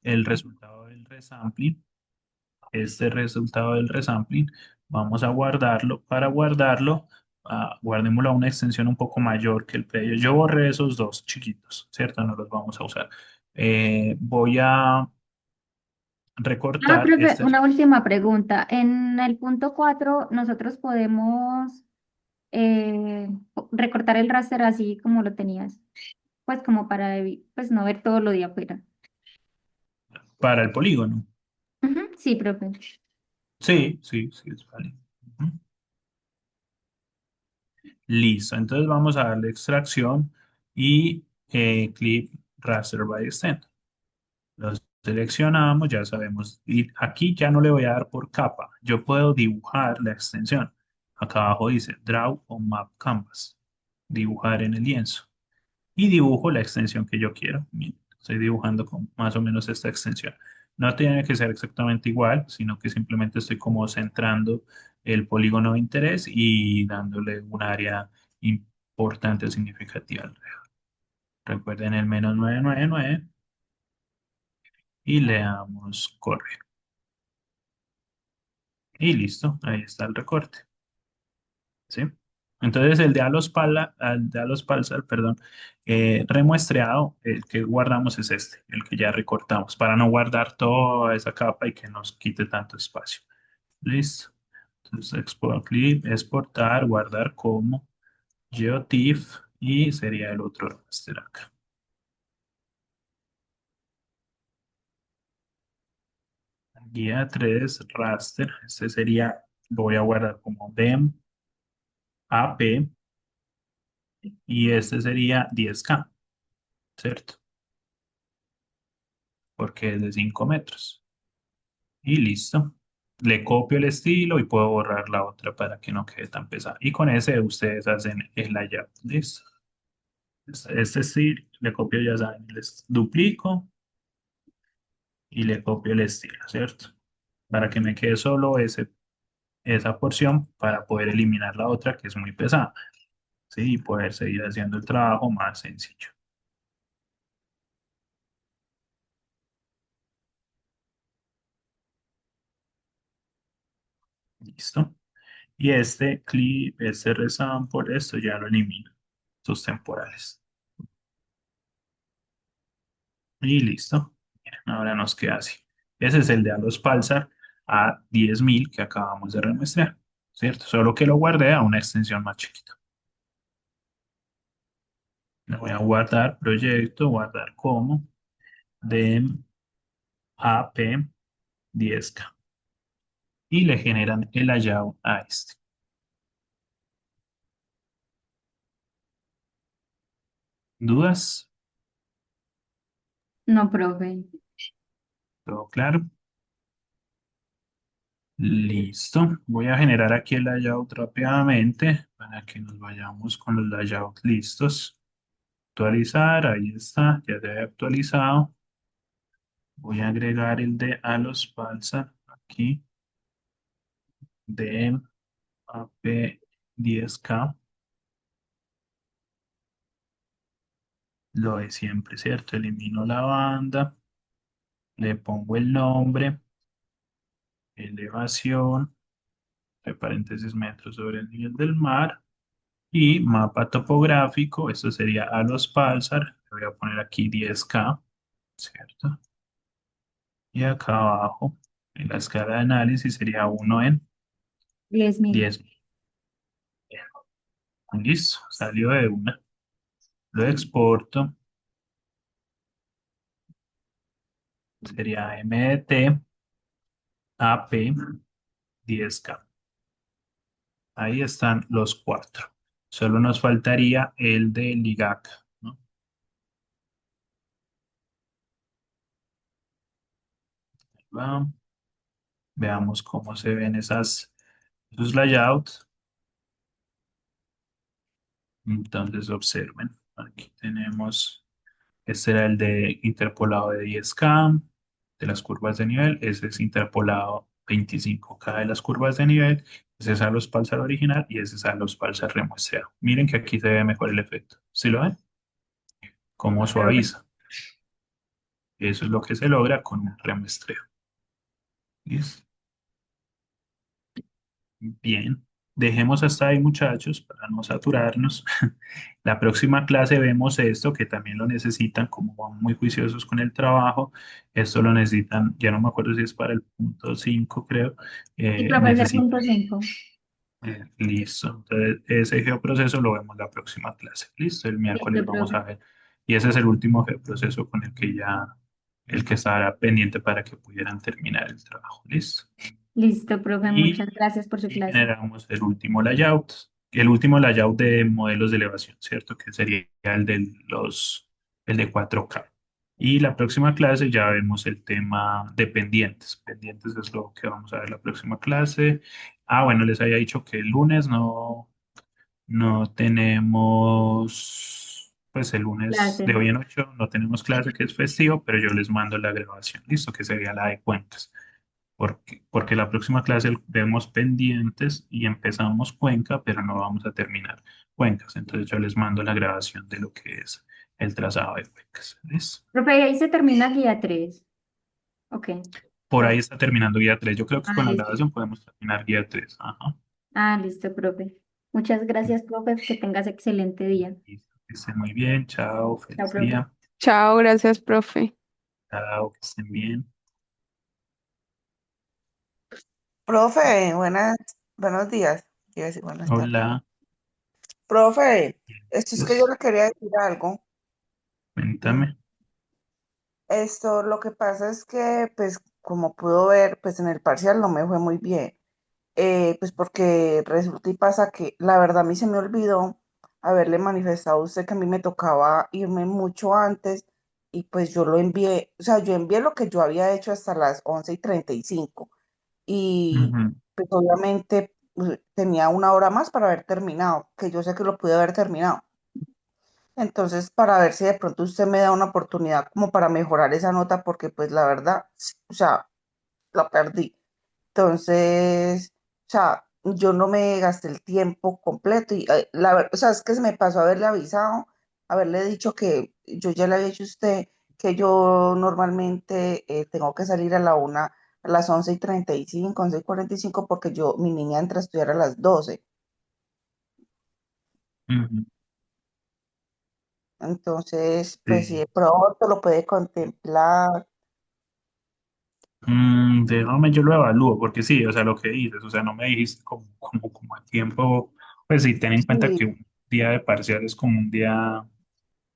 el resultado del resampling, este resultado del resampling, vamos a guardarlo. Para guardarlo, guardémoslo a una extensión un poco mayor que el predio. Yo borré esos dos chiquitos, ¿cierto? No los vamos a usar. Voy a Ah, recortar profe, este. una última pregunta. En el punto 4 nosotros podemos recortar el raster así como lo tenías, pues como para pues no ver todo lo de afuera. Para el polígono. Ujú, sí, profe. Sí, sí, sí, es válido. Ujú. Listo, entonces vamos a darle extracción y clip raster by extent. Lo seleccionamos, ya sabemos. Y aquí ya no le voy a dar por capa. Yo puedo dibujar la extensión. Acá abajo dice Draw on Map Canvas. Dibujar en el lienzo. Y dibujo la extensión que yo quiero. Miren, estoy dibujando con más o menos esta extensión. No tiene que ser exactamente igual, sino que simplemente estoy como centrando el polígono de interés y dándole un área importante o significativa alrededor. Recuerden el -999 y le damos correr. Y listo, ahí está el recorte. ¿Sí? Entonces el de Alos Pulsar, perdón, remuestreado, el que guardamos es este, el que ya recortamos, para no guardar toda esa capa y que nos quite tanto espacio. Listo. Entonces export clip, exportar, guardar como GeoTIFF y sería el otro raster acá. Guía 3 raster. Este sería, lo voy a guardar como DEM AP y este sería 10K, ¿cierto? Porque es de 5 metros. Y listo. Le copio el estilo y puedo borrar la otra para que no quede tan pesada. Y con ese ustedes hacen el layout. Listo. Este sí, le copio, ya saben, les duplico y le copio el estilo, ¿cierto? Para que me quede solo esa porción para poder eliminar la otra que es muy pesada, ¿sí? Y poder seguir haciendo el trabajo más sencillo. ¿Listo? Y este clip, este resample, esto ya lo elimino, estos temporales. Y listo. Miren, ahora nos queda así. Ese es el de Alos Pulsar a 10.000 que acabamos de remuestrar, ¿cierto? Solo que lo guardé a una extensión más chiquita. Le voy a guardar proyecto, guardar como de AP 10K. Y le generan el layout a este. ¿Dudas? No, profe. ¿Todo claro? Listo. Voy a generar aquí el layout rápidamente para que nos vayamos con los layouts listos. Actualizar, ahí está, ya se ha actualizado. Voy a agregar el de Alos Balsa aquí, de AP10K. Lo de siempre, ¿cierto? Elimino la banda, le pongo el nombre, elevación, entre paréntesis metros sobre el nivel del mar. Y mapa topográfico, esto sería a los Pulsar, le voy a poner aquí 10K, ¿cierto? Y acá abajo, en la escala de análisis sería 1 en 10.000. 10. Listo, salió de una. Lo exporto, sería MDT AP 10K. Ahí están los cuatro. Solo nos faltaría el de Ligac, ¿no? Va. Veamos cómo se ven esos layouts. Entonces observen, aquí tenemos, este era el de interpolado de 10K de las curvas de nivel, ese es interpolado 25K de las curvas de nivel, ese es a los pulsar original y ese es a los pulsar remuestrado. Miren que aquí se ve mejor el efecto, ¿sí lo ven? Cómo Profe. suaviza. Eso es lo que se logra con un remuestreo. ¿Listo? Bien, dejemos hasta ahí muchachos para no saturarnos. La próxima clase vemos esto que también lo necesitan como van muy juiciosos con el trabajo. Esto lo necesitan, ya no me acuerdo si es para el punto 5 creo. Y profe, ese Necesitan, punto 5. listo. Entonces ese geoproceso lo vemos la próxima clase. Listo, el miércoles Listo, vamos profe. a ver. Y ese es el último geoproceso con el que ya, el que estará pendiente para que pudieran terminar el trabajo. Listo. Listo, profe. Y Muchas gracias por su y clase. generamos el último layout de modelos de elevación, ¿cierto? Que sería el de 4K. Y la próxima clase ya vemos el tema de pendientes. Pendientes es lo que vamos a ver la próxima clase. Ah, bueno, les había dicho que el lunes no tenemos, pues el lunes de Clase. hoy en 8 no tenemos clase que es festivo, pero yo les mando la grabación, listo, que sería la de cuentas porque la próxima clase vemos pendientes y empezamos Cuenca, pero no vamos a terminar Cuencas. Entonces yo les mando la grabación de lo que es el trazado de Cuencas. ¿Ves? Profe, ahí se termina guía 3. Ok. Por Ya. ahí está terminando guía 3. Yo creo que Ah, con la listo. grabación podemos terminar guía 3. Ajá. Ah, listo, profe. Muchas gracias, profe. Que tengas excelente día. Listo. Que estén muy bien. Chao. Chao, Feliz profe. día. Chao, gracias, profe. Chao. Que estén bien. Profe, buenos días. Quiero decir buenas tardes. Hola. Profe, esto es que yo Dios. le quería decir algo. Cuéntame. Esto, lo que pasa es que, pues, como pudo ver, pues en el parcial no me fue muy bien. Pues porque resulta y pasa que la verdad a mí se me olvidó haberle manifestado a usted que a mí me tocaba irme mucho antes y pues yo lo envié, o sea, yo envié lo que yo había hecho hasta las 11:35 y Ujú, pues obviamente tenía una hora más para haber terminado, que yo sé que lo pude haber terminado. Entonces, para ver si de pronto usted me da una oportunidad como para mejorar esa nota, porque pues la verdad, o sea, la perdí. Entonces, o sea, yo no me gasté el tiempo completo y o sea, es que se me pasó haberle avisado, haberle dicho que yo ya le había dicho a usted que yo normalmente tengo que salir a la una, a las 11:35, 11:45, porque mi niña entra a estudiar a las 12. ujú. Entonces, pues si Sí. de pronto lo puede contemplar. Déjame, yo lo evalúo, porque sí, o sea, lo que dices, o sea, no me dijiste como a tiempo, pues sí, ten en cuenta Sí, que un día de parcial es como un día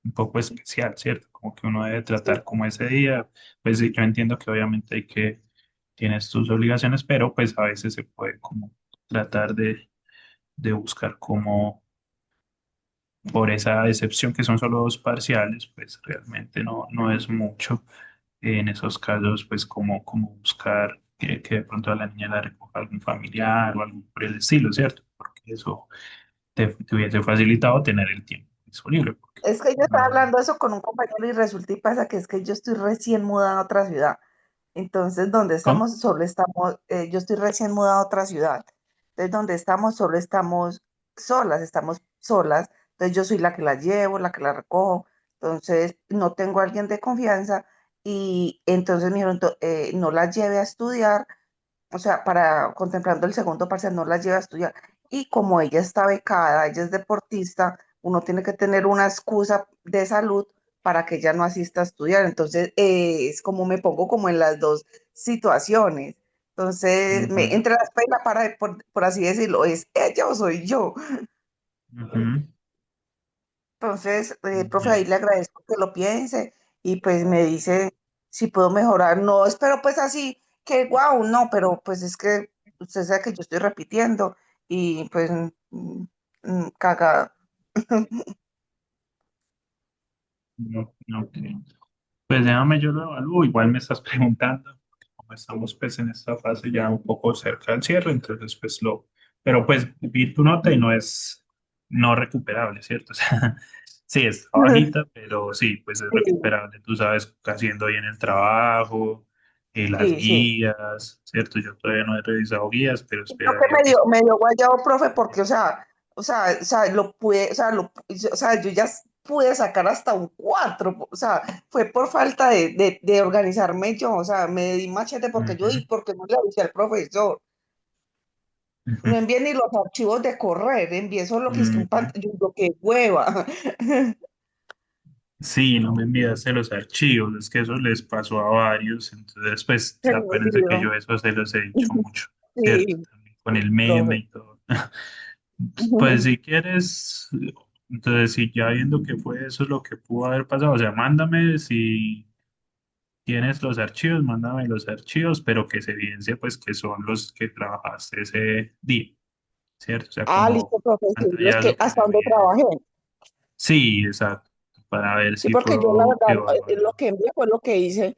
un poco especial, ¿cierto? Como que uno debe sí. tratar como ese día, pues sí, yo entiendo que obviamente tienes tus obligaciones, pero pues a veces se puede como tratar de buscar como por esa excepción que son solo dos parciales, pues realmente no es mucho. En esos casos, pues como buscar que de pronto a la niña la recoja algún familiar o algo por el estilo, ¿cierto? Porque eso te hubiese facilitado tener el tiempo disponible, porque Es que yo estaba no. hablando eso con un compañero y resulta y pasa que es que yo estoy recién mudada a otra ciudad. Entonces, donde ¿Cómo? estamos, solo estamos, yo estoy recién mudada a otra ciudad. Entonces, donde estamos, solo estamos solas. Entonces, yo soy la que la llevo, la que la recojo. Entonces, no tengo a alguien de confianza y entonces me dijeron, no la lleve a estudiar, o sea, para contemplando el segundo parcial, no la lleva a estudiar. Y como ella está becada, ella es deportista, uno tiene que tener una excusa de salud para que ella no asista a estudiar. Entonces, es como me pongo como en las dos situaciones. Entonces, Ujú, entre la espalda y la pared, por así decirlo, ¿es ella o soy yo? ujú, Entonces, profe, ahí ya. le agradezco que lo piense y pues me dice si puedo mejorar. No espero pues así que wow, no, pero pues es que usted sabe que yo estoy repitiendo y pues cagada. No, ok. Pues déjame, yo lo evalúo. Igual me estás preguntando, porque como estamos pues en esta fase ya un poco cerca del cierre, entonces pues pero pues vi tu nota y no es no recuperable, ¿cierto? O sea, sí, está bajita, pero sí, pues es Sí, recuperable. Tú sabes, haciendo bien el trabajo, las sí, sí. guías, ¿cierto? Yo todavía no he revisado guías, pero Lo que esperaría pues. me dio guayabo, profe, porque, o sea, lo pude, o sea, yo ya pude sacar hasta un 4, o sea, fue por falta de organizarme yo, o sea, me di machete porque yo, Ujú, y porque no le avisé al profesor. ujú, No envié ni los archivos de correr, envié solo que es que un ujú. yo digo, qué hueva. Sí, no me enviaste los archivos, es que eso les pasó a varios, entonces pues Se me acuérdense que olvidó. yo eso se los he dicho mucho, ¿cierto? Sí, También con el profe. meme y todo. Pues si quieres, entonces si ya viendo que fue eso lo que pudo haber pasado, o sea, mándame si tienes los archivos, mándame los archivos, pero que se evidencie pues que son los que trabajaste ese día, ¿cierto? O sea, Ah, como listo, profe, sí, los que pantallazo que se hasta donde evidencie. trabajé. Sí, exacto, para ver Sí, si porque yo la puedo verdad, lo evaluarlo. que envié fue lo que hice.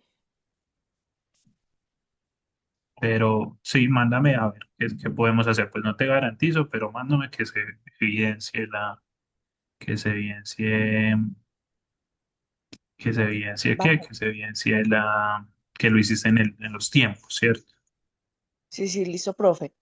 Pero sí, mándame a ver qué podemos hacer. Pues no te garantizo, pero mándame evidencie que se evidencie, que se evidencie qué, Vale. que se evidencie que lo hiciste en los tiempos, ¿cierto? Sí, sí, listo, profe.